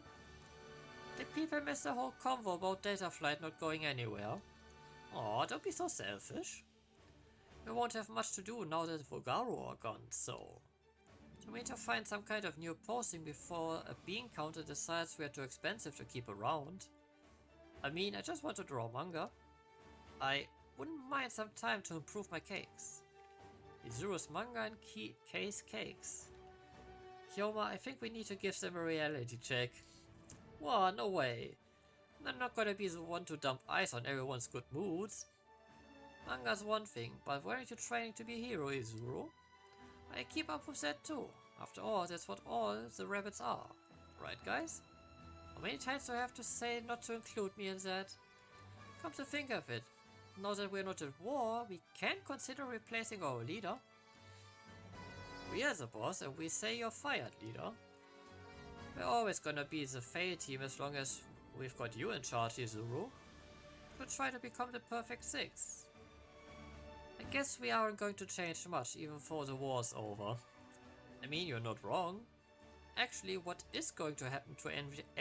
Did people miss the whole convo about Dataflight not going anywhere? Aw, don't be so selfish. We won't have much to do now that Vogaru are gone, so... Do we need to find some kind of new posting before a bean counter decides we are too expensive to keep around? I mean, I just want to draw manga. I wouldn't mind some time to improve my cakes. Izuru's manga and case cakes. Hyoma, I think we need to give them a reality check. What? No way. I'm not gonna be the one to dump ice on everyone's good moods. Manga's one thing, but weren't you training to be a hero, Izuru? I keep up with that too. After all, that's what all the rabbits are. Right, guys? How many times do I have to say not to include me in that? Come to think of it, now that we're not at war, we can consider replacing our leader. We are the boss and we say you're fired, leader. We're always gonna be the fail team as long as we've got you in charge, Izuru. We'll try to become the perfect 6. I guess we aren't going to change much even before the war's over. I mean, you're not wrong. Actually, what is going to happen to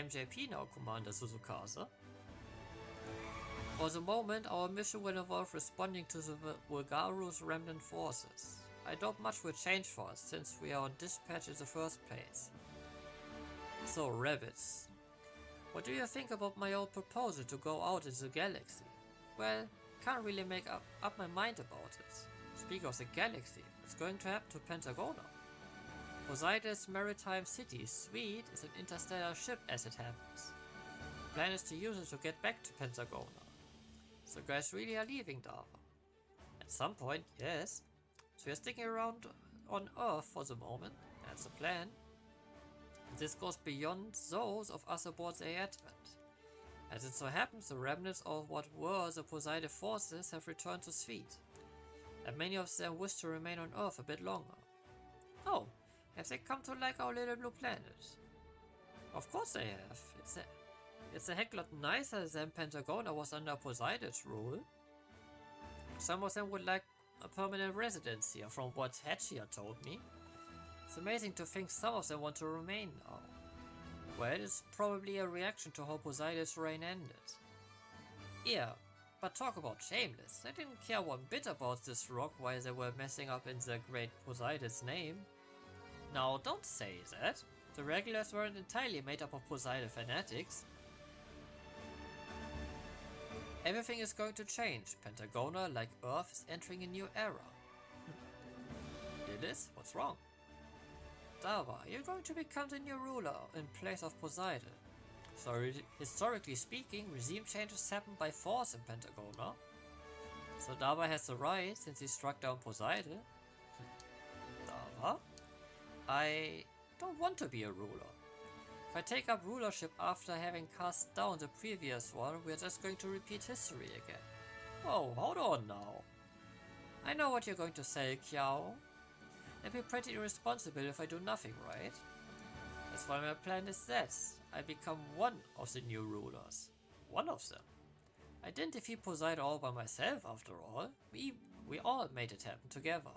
MJP now, Commander Suzukaze? For the moment, our mission will involve responding to the Vogaru's remnant forces. I doubt much will change for us, since we are on dispatch in the first place. So, rabbits. What do you think about my old proposal to go out in the galaxy? Well, can't really make up my mind about it. Speaking of the galaxy, what's going to happen to Pentagona? Poseidon's maritime city, Sweet, is an interstellar ship as it happens. The plan is to use it to get back to Pentagona. So guys really are leaving Dava. At some point, yes. So you're sticking around on Earth for the moment, that's the plan. This goes beyond those of us aboard the Advent. As it so happens, the remnants of what were the Poseidon forces have returned to Sweet, and many of them wish to remain on Earth a bit longer. Oh, have they come to like our little blue planet? Of course they have. It's a heck lot nicer than Pentagona was under Poseidon's rule. Some of them would like a permanent residence here, from what Hachia told me. It's amazing to think some of them want to remain now. Well, it's probably a reaction to how Poseidon's reign ended. Yeah, but talk about shameless. I didn't care one bit about this rock while they were messing up in the great Poseidon's name. Now, don't say that. The regulars weren't entirely made up of Poseidon fanatics. Everything is going to change. Pentagona, like Earth, is entering a new era. It is? What's wrong? Dava, you're going to become the new ruler in place of Poseidon. So, historically speaking, regime changes happen by force in Pentagona. So Dava has the right since he struck down Poseidon. Dava? I don't want to be a ruler. If I take up rulership after having cast down the previous one, we're just going to repeat history again. Whoa, hold on now. I know what you're going to say, Kiao. It'd be pretty irresponsible if I do nothing, right? That's why my plan is that I become one of the new rulers. One of them. I didn't defeat Poseidon all by myself after all. We all made it happen together.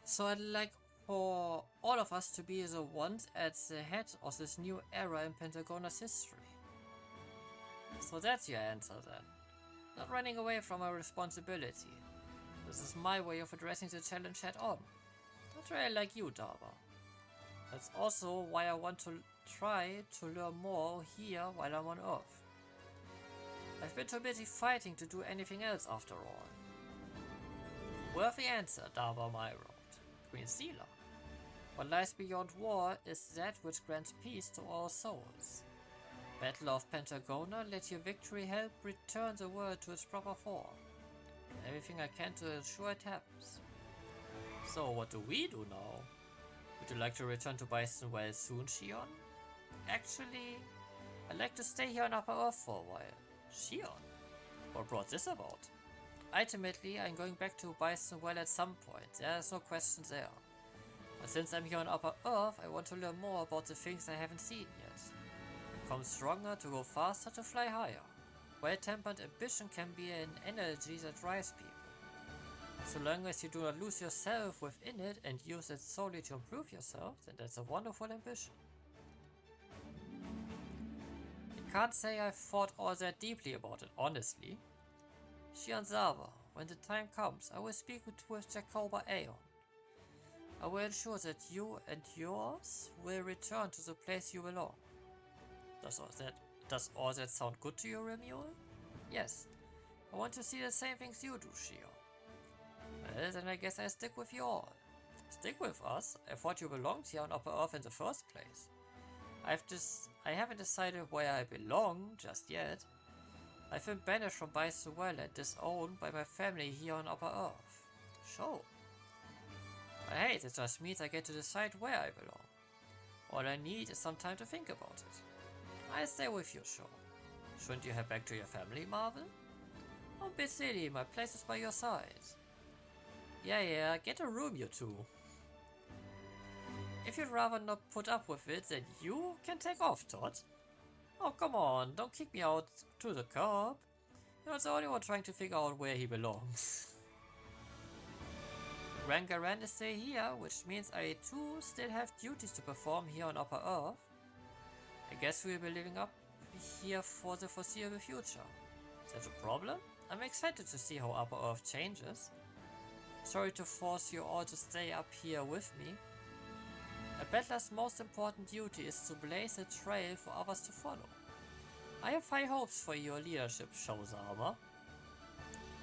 So I'd like for all of us to be the ones at the head of this new era in Pentagona's history. So that's your answer then. Not running away from our responsibility. This is my way of addressing the challenge head on. Not really like you, Daba. That's also why I want to try to learn more here while I'm on Earth. I've been too busy fighting to do anything else after all. Worthy answer, Daba Myro. Queen Sealer. What lies beyond war is that which grants peace to all souls. Battle of Pentagona, let your victory help return the world to its proper form. Everything I can to ensure it happens. So what do we do now? Would you like to return to Bison Well soon, Shion? Actually, I'd like to stay here on Upper Earth for a while. Shion? What brought this about? Ultimately, I'm going back to Bison Well at some point, there's no question there. But since I'm here on Upper Earth, I want to learn more about the things I haven't seen yet. Become stronger, to go faster, to fly higher. Well-tempered ambition can be an energy that drives people. So long as you do not lose yourself within it and use it solely to improve yourself, then that's a wonderful ambition. I can't say I've thought all that deeply about it, honestly. Shion Zava, when the time comes, I will speak with Jacoba Aeon. I will ensure that you and yours will return to the place you belong. Does all that sound good to you, Remule? Yes. I want to see the same things you do, Shion. Well, then I guess I stick with you all. Stick with us? I thought you belonged here on Upper Earth in the first place. I haven't decided where I belong just yet. I've been banished from Bison Well and disowned by my family here on Upper Earth. Sure. But hey, that just means I get to decide where I belong. All I need is some time to think about it. I'll stay with you, sure. Shouldn't you head back to your family, Marvel? Don't be silly, my place is by your side. Yeah, get a room, you two. If you'd rather not put up with it, then you can take off, Todd. Oh, come on, don't kick me out to the curb. You're not the only one trying to figure out where he belongs. Rangaran is still here, which means I too still have duties to perform here on Upper Earth. I guess we'll be living up here for the foreseeable future. Is that a problem? I'm excited to see how Upper Earth changes. Sorry to force you all to stay up here with me. A battler's most important duty is to blaze a trail for others to follow. I have high hopes for your leadership, Shozama.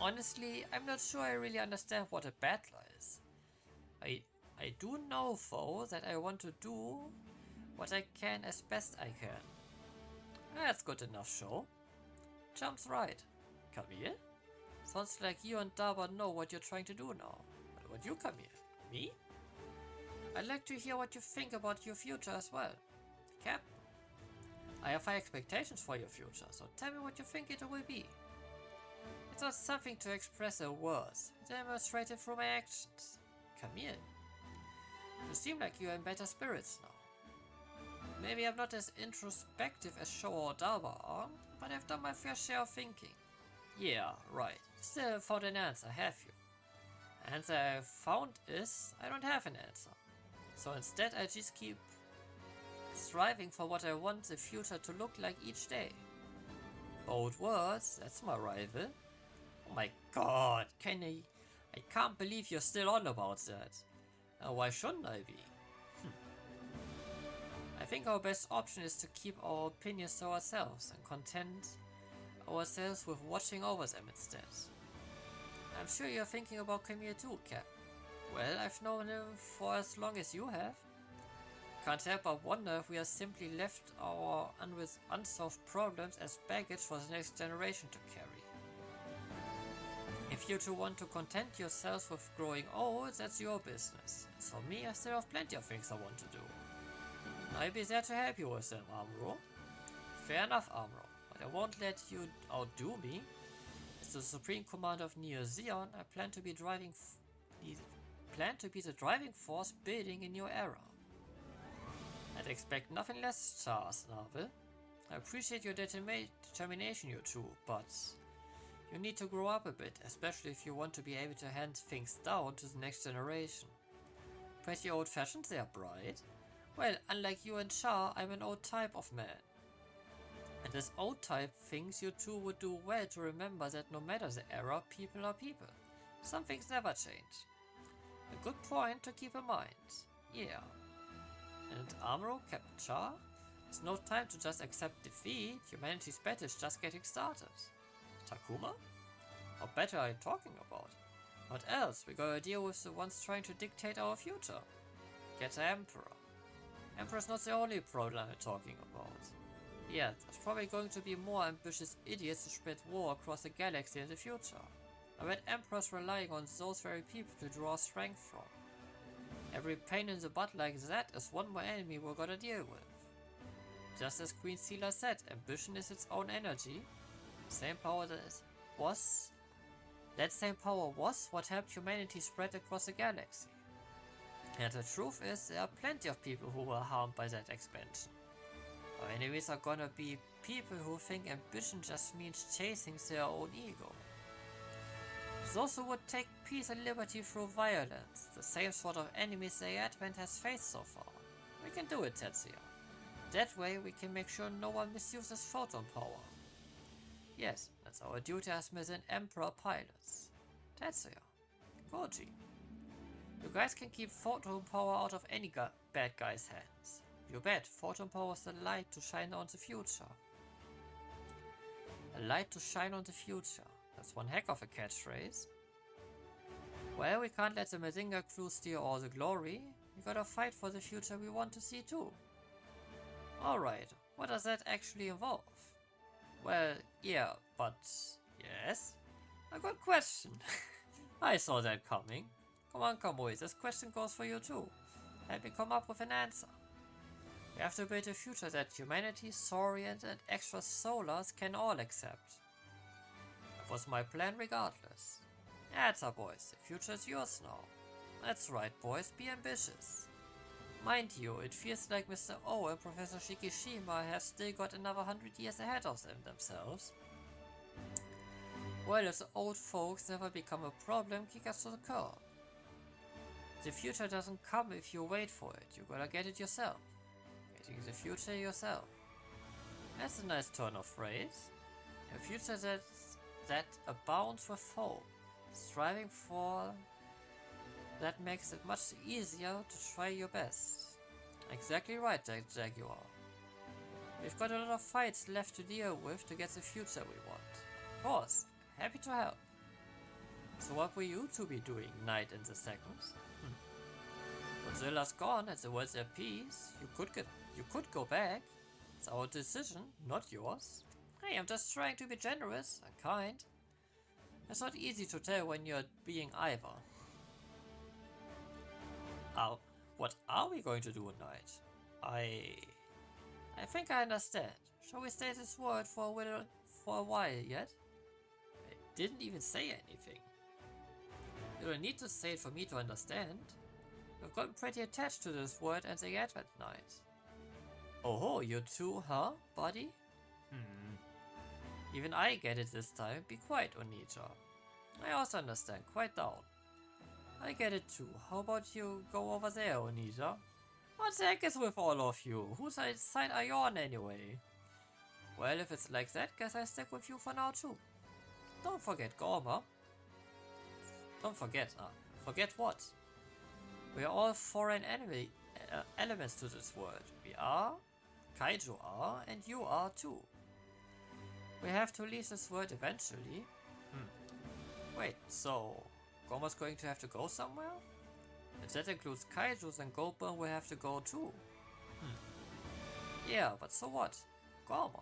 Honestly, I'm not sure I really understand what a battler is. I do know, though, that I want to do what I can as best I can. That's good enough, Sho. Jump's right. Come here? Sounds like you and Daba know what you're trying to do now. But would you come here? Me? I'd like to hear what you think about your future as well. Cap? I have high expectations for your future, so tell me what you think it will be. It's not something to express in words, demonstrated through my actions. Come here. You seem like you're in better spirits now. Maybe I'm not as introspective as Sho or Daba are, but I've done my fair share of thinking. Yeah, right. Still haven't found an answer, have you? The answer I've found is I don't have an answer. So instead I just keep striving for what I want the future to look like each day. Bold words, that's my rival. Oh my god, Kenny, I can't believe you're still on about that. Why shouldn't I be? I think our best option is to keep our opinions to ourselves and content ourselves with watching over them instead. I'm sure you're thinking about Camille too, Cap. Well, I've known him for as long as you have. Can't help but wonder if we are simply left our unsolved problems as baggage for the next generation to carry. If If you two want to content yourselves with growing old, that's your business. As for me, I still have plenty of things I want to do. I'll be there to help you with them, Amuro. Fair enough, Amuro, but I won't let you outdo me. As the Supreme Commander of Neo Zeon, I plan to be the driving force building a new era. I'd expect nothing less, Charles Narvel. I appreciate your determination, you two, but you need to grow up a bit, especially if you want to be able to hand things down to the next generation. Pretty old-fashioned there, Bride. Well, unlike you and Char, I'm an old type of man. And as old type thinks you two would do well to remember that no matter the era, people are people. Some things never change. A good point to keep in mind. Yeah. And Amuro, Captain Char? It's no time to just accept defeat. Humanity's battle is just getting started. Takuma? What battle are you talking about? What else? We gotta deal with the ones trying to dictate our future. Get the Emperor. Emperor's not the only problem I'm talking about. Yeah, there's probably going to be more ambitious idiots to spread war across the galaxy in the future. I bet Emperor's relying on those very people to draw strength from. Every pain in the butt like that is one more enemy we're gonna deal with. Just as Queen Sela said, ambition is its own energy. That same power was what helped humanity spread across the galaxy. And the truth is, there are plenty of people who were harmed by that expansion. Our enemies are gonna be people who think ambition just means chasing their own ego. Those who would take peace and liberty through violence, the same sort of enemies the Advent has faced so far. We can do it, Tetsuya. That way we can make sure no one misuses photon power. Yes, that's our duty as Mizzen Emperor pilots. Tetsuya, Koji. You guys can keep photon power out of any bad guy's hands. You bet, photon power is the light to shine on the future. A light to shine on the future. That's one heck of a catchphrase. Well, we can't let the Mazinga crew steal all the glory. We gotta fight for the future we want to see too. Alright, what does that actually involve? Well, yeah, but... yes? A good question. I saw that coming. Come on, Kamui, this question goes for you too. Help me come up with an answer. We have to build a future that humanity, Saurians and extra solars can all accept. That was my plan regardless. Answer, boys, the future is yours now. That's right, boys, be ambitious. Mind you, it feels like Mr. O and Professor Shikishima have still got another 100 years ahead of themselves. Well, if the old folks never become a problem, kick us to the curb. The future doesn't come if you wait for it, you gotta get it yourself. Getting the future yourself. That's a nice turn of phrase. A future that abounds with hope, striving for that makes it much easier to try your best. Exactly right, Jaguar. We've got a lot of fights left to deal with to get the future we want. Of course, happy to help. So what will you two be doing, Knight in the Seconds? Godzilla's gone and the world's at peace. You could go back. It's our decision, not yours. Hey, I'm just trying to be generous and kind. It's not easy to tell when you're being either. What are we going to do tonight? I think I understand. Shall we stay this word for a while yet? I didn't even say anything. You don't need to say it for me to understand. I've gotten pretty attached to this word and the Advent Night. Oh, you too, huh, buddy? Even I get it this time. Be quiet, Onija. I also understand. Quiet down. I get it too. How about you go over there, Onija? What the heck is with all of you? Whose side are you on anyway? Well, if it's like that, guess I stick with you for now too. Don't forget Gorma. Don't forget, forget what? We are all foreign elements to this world. We are, Kaiju are, and you are too. We have to leave this world eventually. Wait, so Gorma's going to have to go somewhere? If that includes Kaiju, then Goldburn will have to go too. Yeah, but so what? Gorma.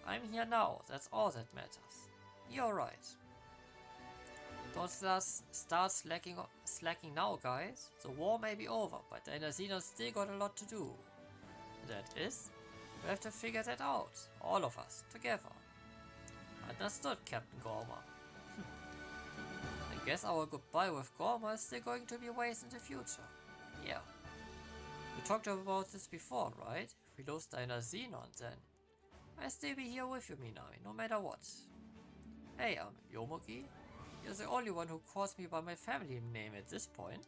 I'm here now, that's all that matters. You're right. Don't start slacking now, guys. The war may be over, but the Xenos still got a lot to do. That is, we have to figure that out, all of us, together. Understood, Captain Gorma. I guess our goodbye with Gorma is still going to be ways in the future. Yeah. We talked about this before, right? If we lose Dina Xenon, then I'll still be here with you, Minami, no matter what. Hey, Yomogi? You're the only one who calls me by my family name at this point.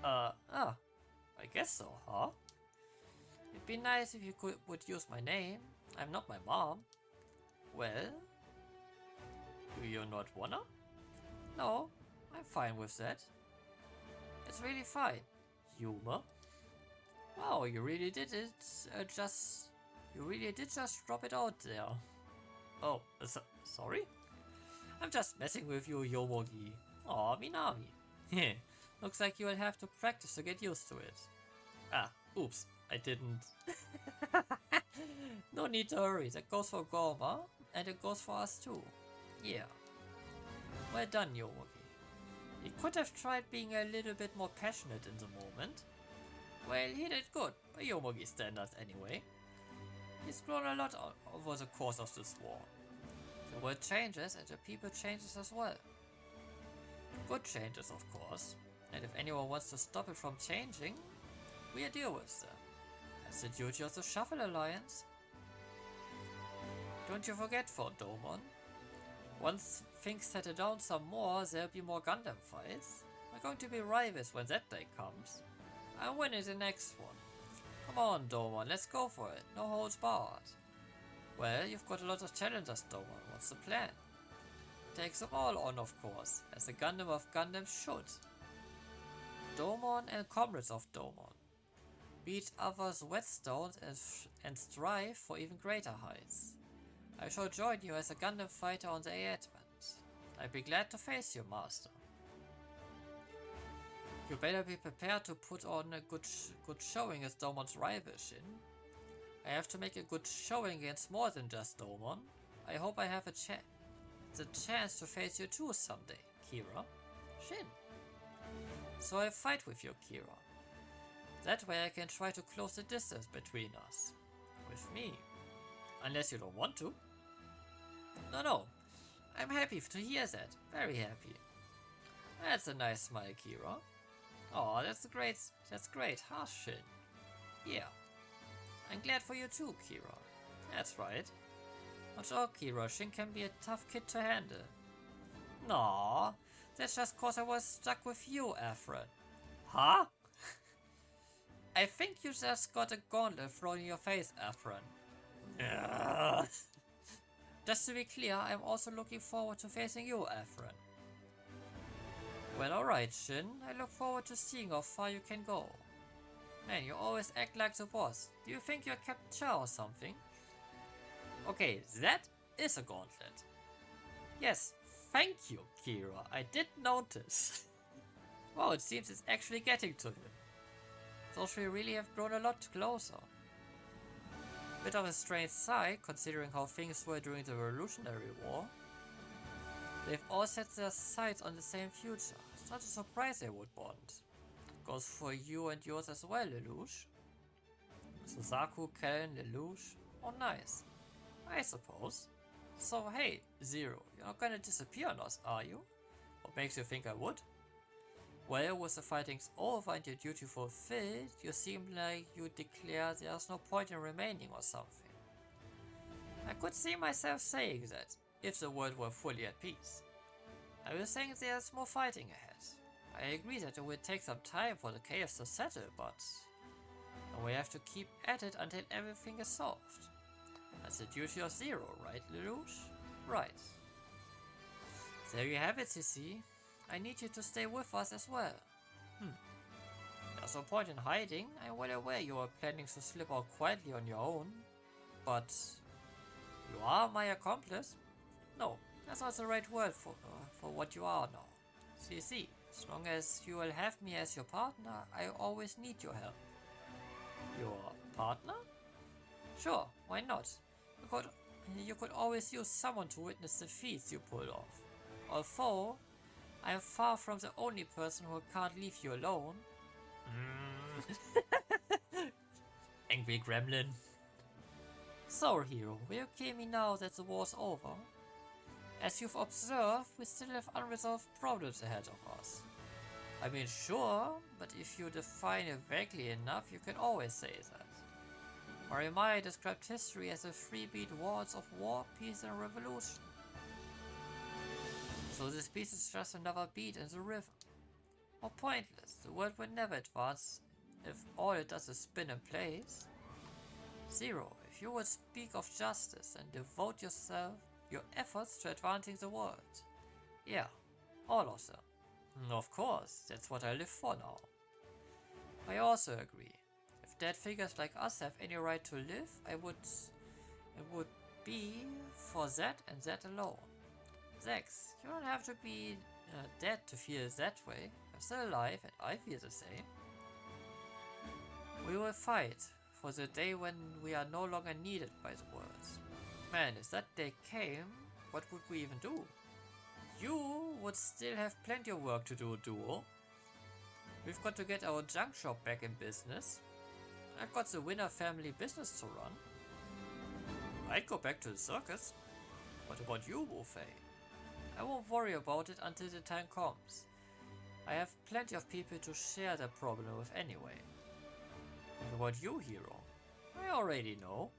I guess so, huh? It'd be nice if you would use my name. I'm not my mom. Well? Do you not wanna? No, I'm fine with that. It's really fine. Humor? Wow, you really did it, you really did just drop it out there. Oh, sorry? I'm just messing with you, Yomogi. Aw, Minami. Looks like you will have to practice to get used to it. Ah, oops, I didn't. No need to hurry, that goes for Gorma, and it goes for us too. Yeah. Well done, Yomogi. He could have tried being a little bit more passionate in the moment. Well, he did good, by Yomogi standards anyway. He's grown a lot over the course of this war. The world changes and the people changes as well. Good changes, of course, and if anyone wants to stop it from changing, we'll deal with them. That's the duty of the Shuffle Alliance. Don't you forget, Fort Domon. Once things settle down some more, there'll be more Gundam fights. We're going to be rivals when that day comes. I'm winning the next one. Come on, Domon, let's go for it. No holds barred. Well, you've got a lot of challengers, Domon. What's the plan? Take them all on, of course, as the Gundam of Gundam should. Domon and comrades of Domon. Beat others' whetstones and strive for even greater heights. I shall join you as a Gundam fighter on the Advent. I'd be glad to face you, Master. You better be prepared to put on a good showing as Domon's rival, Shin. I have to make a good showing against more than just Domon. I hope I have the chance to face you too someday, Kira. Shin. So I fight with you, Kira. That way I can try to close the distance between us. With me. Unless you don't want to. No. I'm happy to hear that. Very happy. That's a nice smile, Kira. Oh, that's great, huh, Shin? Yeah. I'm glad for you too, Kira. That's right. Watch out, Kira, Shin can be a tough kid to handle. No, that's just cause I was stuck with you, Afron. Huh? I think you just got a gauntlet thrown in your face, Afron. Yeah. Just to be clear, I'm also looking forward to facing you, Afron. Well, alright, Shin. I look forward to seeing how far you can go. Man, you always act like the boss. Do you think you're Captain Cha or something? Okay, that is a gauntlet. Yes, thank you, Kira. I did notice. Wow, it seems it's actually getting to him. Those three really have grown a lot closer. Bit of a strange sight, considering how things were during the Revolutionary War. They've all set their sights on the same future. It's not a surprise they would bond. Goes for you and yours as well, Lelouch. Suzaku, Kellen, Lelouch. Oh, nice. I suppose. So, hey, Zero, you're not gonna disappear on us, are you? What makes you think I would? Well, with the fighting's over and your duty fulfilled, you seem like you declare there's no point in remaining or something. I could see myself saying that, if the world were fully at peace. I was saying there's more fighting ahead. I agree that it will take some time for the chaos to settle, but we have to keep at it until everything is solved. That's the duty of Zero, right, Lelouch? Right. There you have it, Sissy. I need you to stay with us as well. There's no point in hiding. I'm well aware you are planning to slip out quietly on your own. But you are my accomplice. No, that's not the right word for what you are now. See, as long as you will have me as your partner, I always need your help. Your partner? Sure, why not? You could always use someone to witness the feats you pulled off. Although, I am far from the only person who can't leave you alone. Angry gremlin. So, hero, will you kill me now that the war's over? As you've observed, we still have unresolved problems ahead of us. I mean, sure, but if you define it vaguely enough, you can always say that. Marimai described history as a 3-beat waltz of war, peace, and revolution. So this beat is just another beat in the rhythm. Or pointless, the world will never advance if all it does is spin in place. Zero, if you would speak of justice and devote your efforts to advancing the world. Yeah, all of them. Of course, that's what I live for now. I also agree. If dead figures like us have any right to live, it would be for that and that alone. Zex, you don't have to be dead to feel that way. I'm still alive and I feel the same. We will fight for the day when we are no longer needed by the world. Man, if that day came, what would we even do? You would still have plenty of work to do, Duo. We've got to get our junk shop back in business. I've got the Winner family business to run. I'd go back to the circus. What about you, Wu-Fei? I won't worry about it until the time comes. I have plenty of people to share that problem with anyway. What about you, hero? I already know.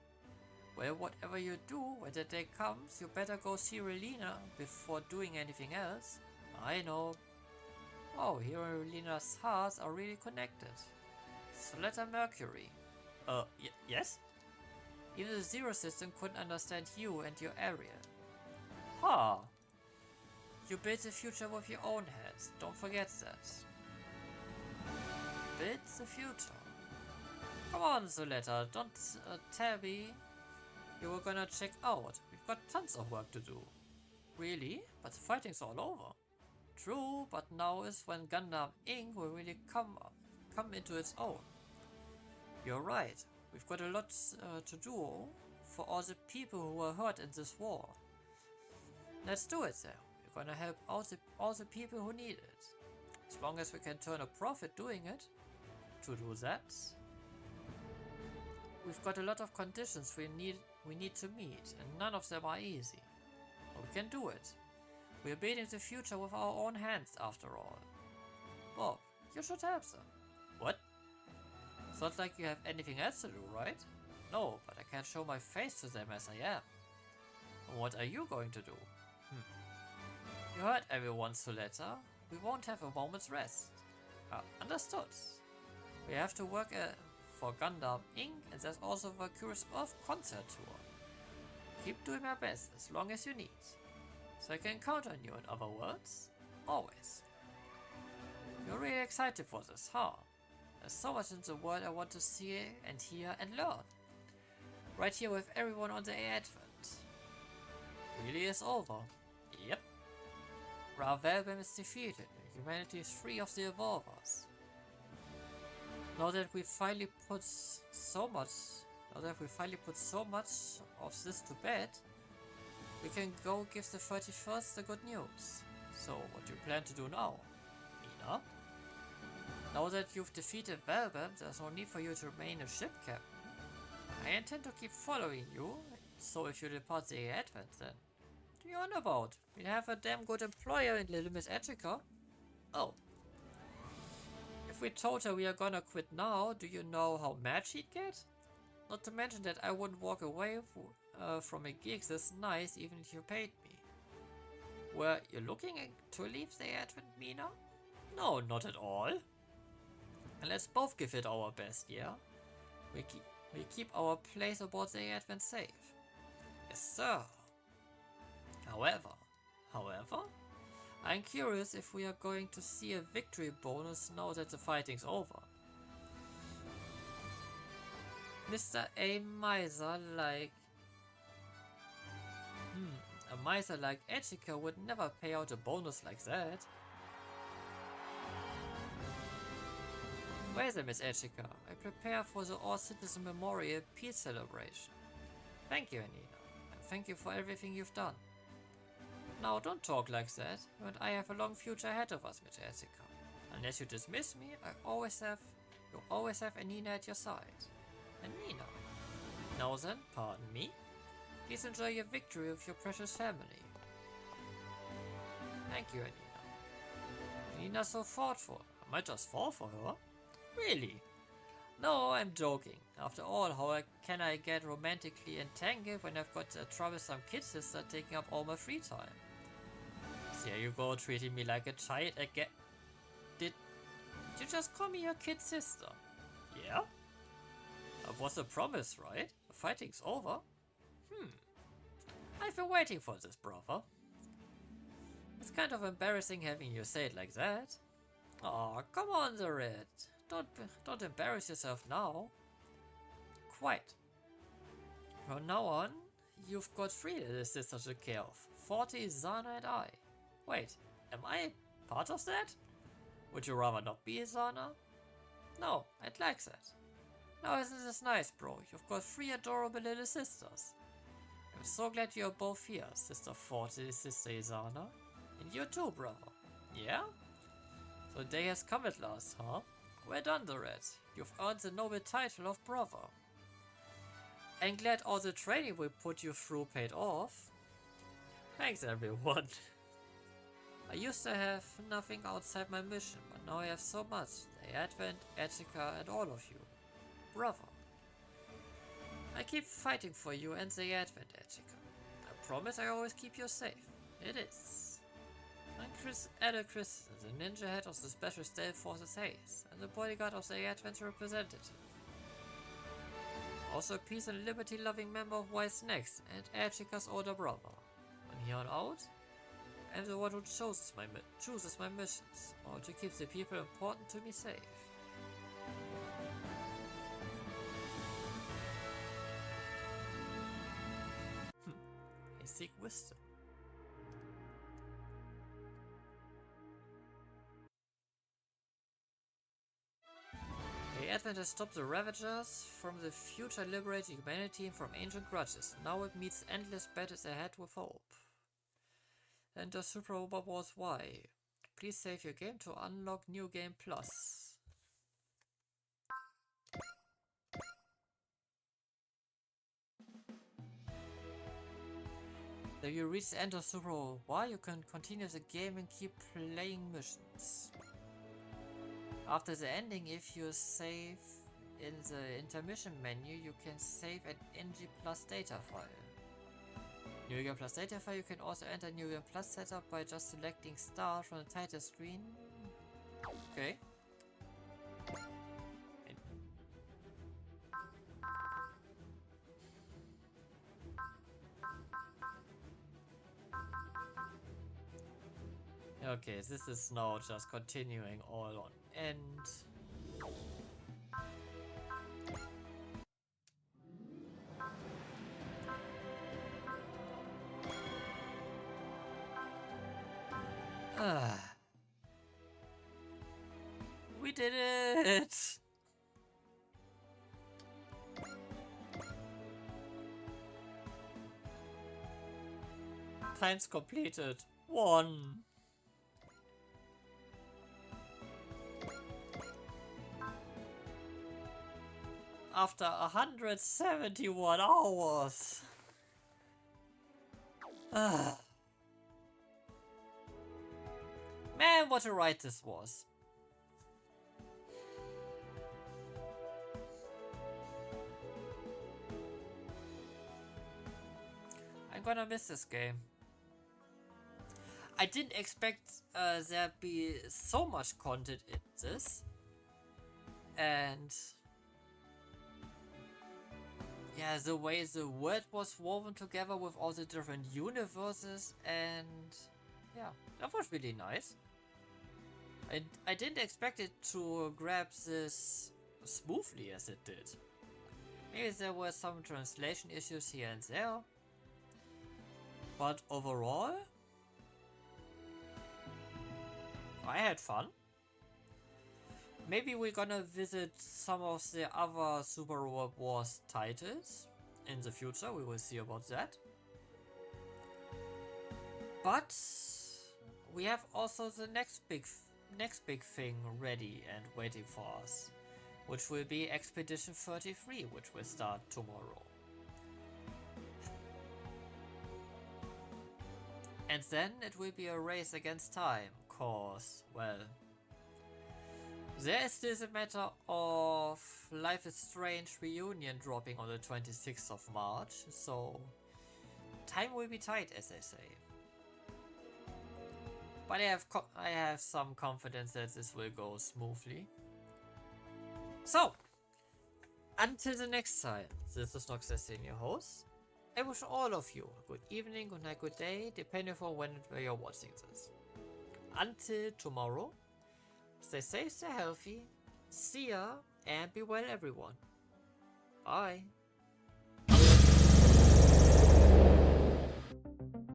Well, whatever you do, when the day comes, you better go see Relina before doing anything else. I know. Oh, Hero and Relina's hearts are really connected. Soletta Mercury. Yes? Even the Zero system couldn't understand you and your area. Ha! You build the future with your own hands, don't forget that. Build the future. Come on, Soletta, don't tell me you were gonna check out. We've got tons of work to do. Really? But the fighting's all over. True, but now is when Gundam Inc. will really come into its own. You're right. We've got a lot to do for all the people who were hurt in this war. Let's do it then. We're gonna help all the people who need it. As long as we can turn a profit doing it. To do that, we've got a lot of conditions we need to meet, and none of them are easy. But we can do it. We're building the future with our own hands, after all. Bob, you should help them. What? It's not like you have anything else to do, right? No, but I can't show my face to them as I am. And what are you going to do? You heard everyone, Soletta. We won't have a moment's rest. Understood. We have to work for Gundam Inc. and there's also Valkyrie's Earth concert tour. Keep doing my best as long as you need. So I can count on you, in other words. Always. You're really excited for this, huh? There's so much in the world I want to see and hear and learn. Right here with everyone on the Advent. Really is over. Yep. Ravelbem is defeated. Humanity is free of the Evolvers. Now that we finally put so much of this to bed, we can go give the 31st the good news. So, what do you plan to do now, Mina? Now that you've defeated Velbem, there's no need for you to remain a ship captain. I intend to keep following you, so if you depart the Advent then. What are you on about? We have a damn good employer in Little Miss Echica. Oh. If we told her we are gonna quit now, do you know how mad she'd get? Not to mention that I wouldn't walk away from a gig this nice even if you paid me. Were you looking to leave the Advent, Mina? No, not at all. And let's both give it our best, yeah? We keep our place aboard the Advent safe. Yes, sir. However, I'm curious if we are going to see a victory bonus now that the fighting's over. Mr. A miser like Echica would never pay out a bonus like that. Where is it, Miss Echica? I prepare for the All-Citizen Memorial Peace Celebration. Thank you, Anina, and thank you for everything you've done. Now don't talk like that. You and I have a long future ahead of us, Miss Jessica. Unless you dismiss me, you always have Anina at your side. Anina. Now then, pardon me. Please enjoy your victory with your precious family. Thank you, Anina. Anina's so thoughtful. I might just fall for her. Really? No, I'm joking. After all, how can I get romantically entangled when I've got a troublesome kid sister taking up all my free time? There you go, treating me like a child again. Did you just call me your kid sister? Yeah? That was a promise, right? The fighting's over. I've been waiting for this, brother. It's kind of embarrassing having you say it like that. Aw, come on, the Red. Don't embarrass yourself now. Quite. From now on, you've got 3 little sisters to care of. 40, Zana and I. Wait, am I part of that? Would you rather not be Zana? No, I'd like that. Now isn't this nice, bro? You've got 3 adorable little sisters. I'm so glad you're both here, Sister 40, Sister Izana. And you too, brother. Yeah? So the day has come at last, huh? Well done, the Red. You've earned the noble title of brother. I'm glad all the training we put you through paid off. Thanks, everyone. I used to have nothing outside my mission, but now I have so much. The Advent, Etika, and all of you. Brother. I keep fighting for you and the Advent, Etika. I promise I always keep you safe. It is. I'm Ada Chris, the ninja head of the Special Stealth Forces Haze, and the bodyguard of the Advent representative. Also a peace and liberty loving member of Wednessday and Etika's older brother. From here on out, I'm the one who chooses my missions, or to keep the people important to me safe. I seek wisdom. The Advent has stopped the Ravagers from the future, liberating humanity from ancient grudges. Now it meets endless battles ahead with hope. Enter Super Robot Wars Y. Please save your game to unlock New Game Plus. If you reach the end of Super Robot Y, you can continue the game and keep playing missions. After the ending, if you save in the intermission menu, you can save an NG Plus data file. New Game Plus data file, you can also enter New Game Plus setup by just selecting Start from the title screen. Okay. Okay, this is now just continuing all on end. We did it! Times completed. 1. After 171 hours. Man, what a ride this was. I'm gonna miss this game. I didn't expect there be so much content in this. And yeah, the way the world was woven together with all the different universes, and yeah, that was really nice. I didn't expect it to grab this smoothly as it did. Maybe there were some translation issues here and there, but overall, I had fun. Maybe we're gonna visit some of the other Super Robot Wars titles in the future. We will see about that. But we have also the next big thing ready and waiting for us, which will be Expedition 33, which will start tomorrow. And then it will be a race against time, cause, well, there is still the matter of Life is Strange Reunion dropping on the 26th of March, so time will be tight, as they say. But I have some confidence that this will go smoothly. So, until the next time, this is Nox Destin, your host. I wish all of you a good evening, good night, good day, depending on when you're watching this. Until tomorrow, stay safe, stay healthy, see ya, and be well everyone. Bye.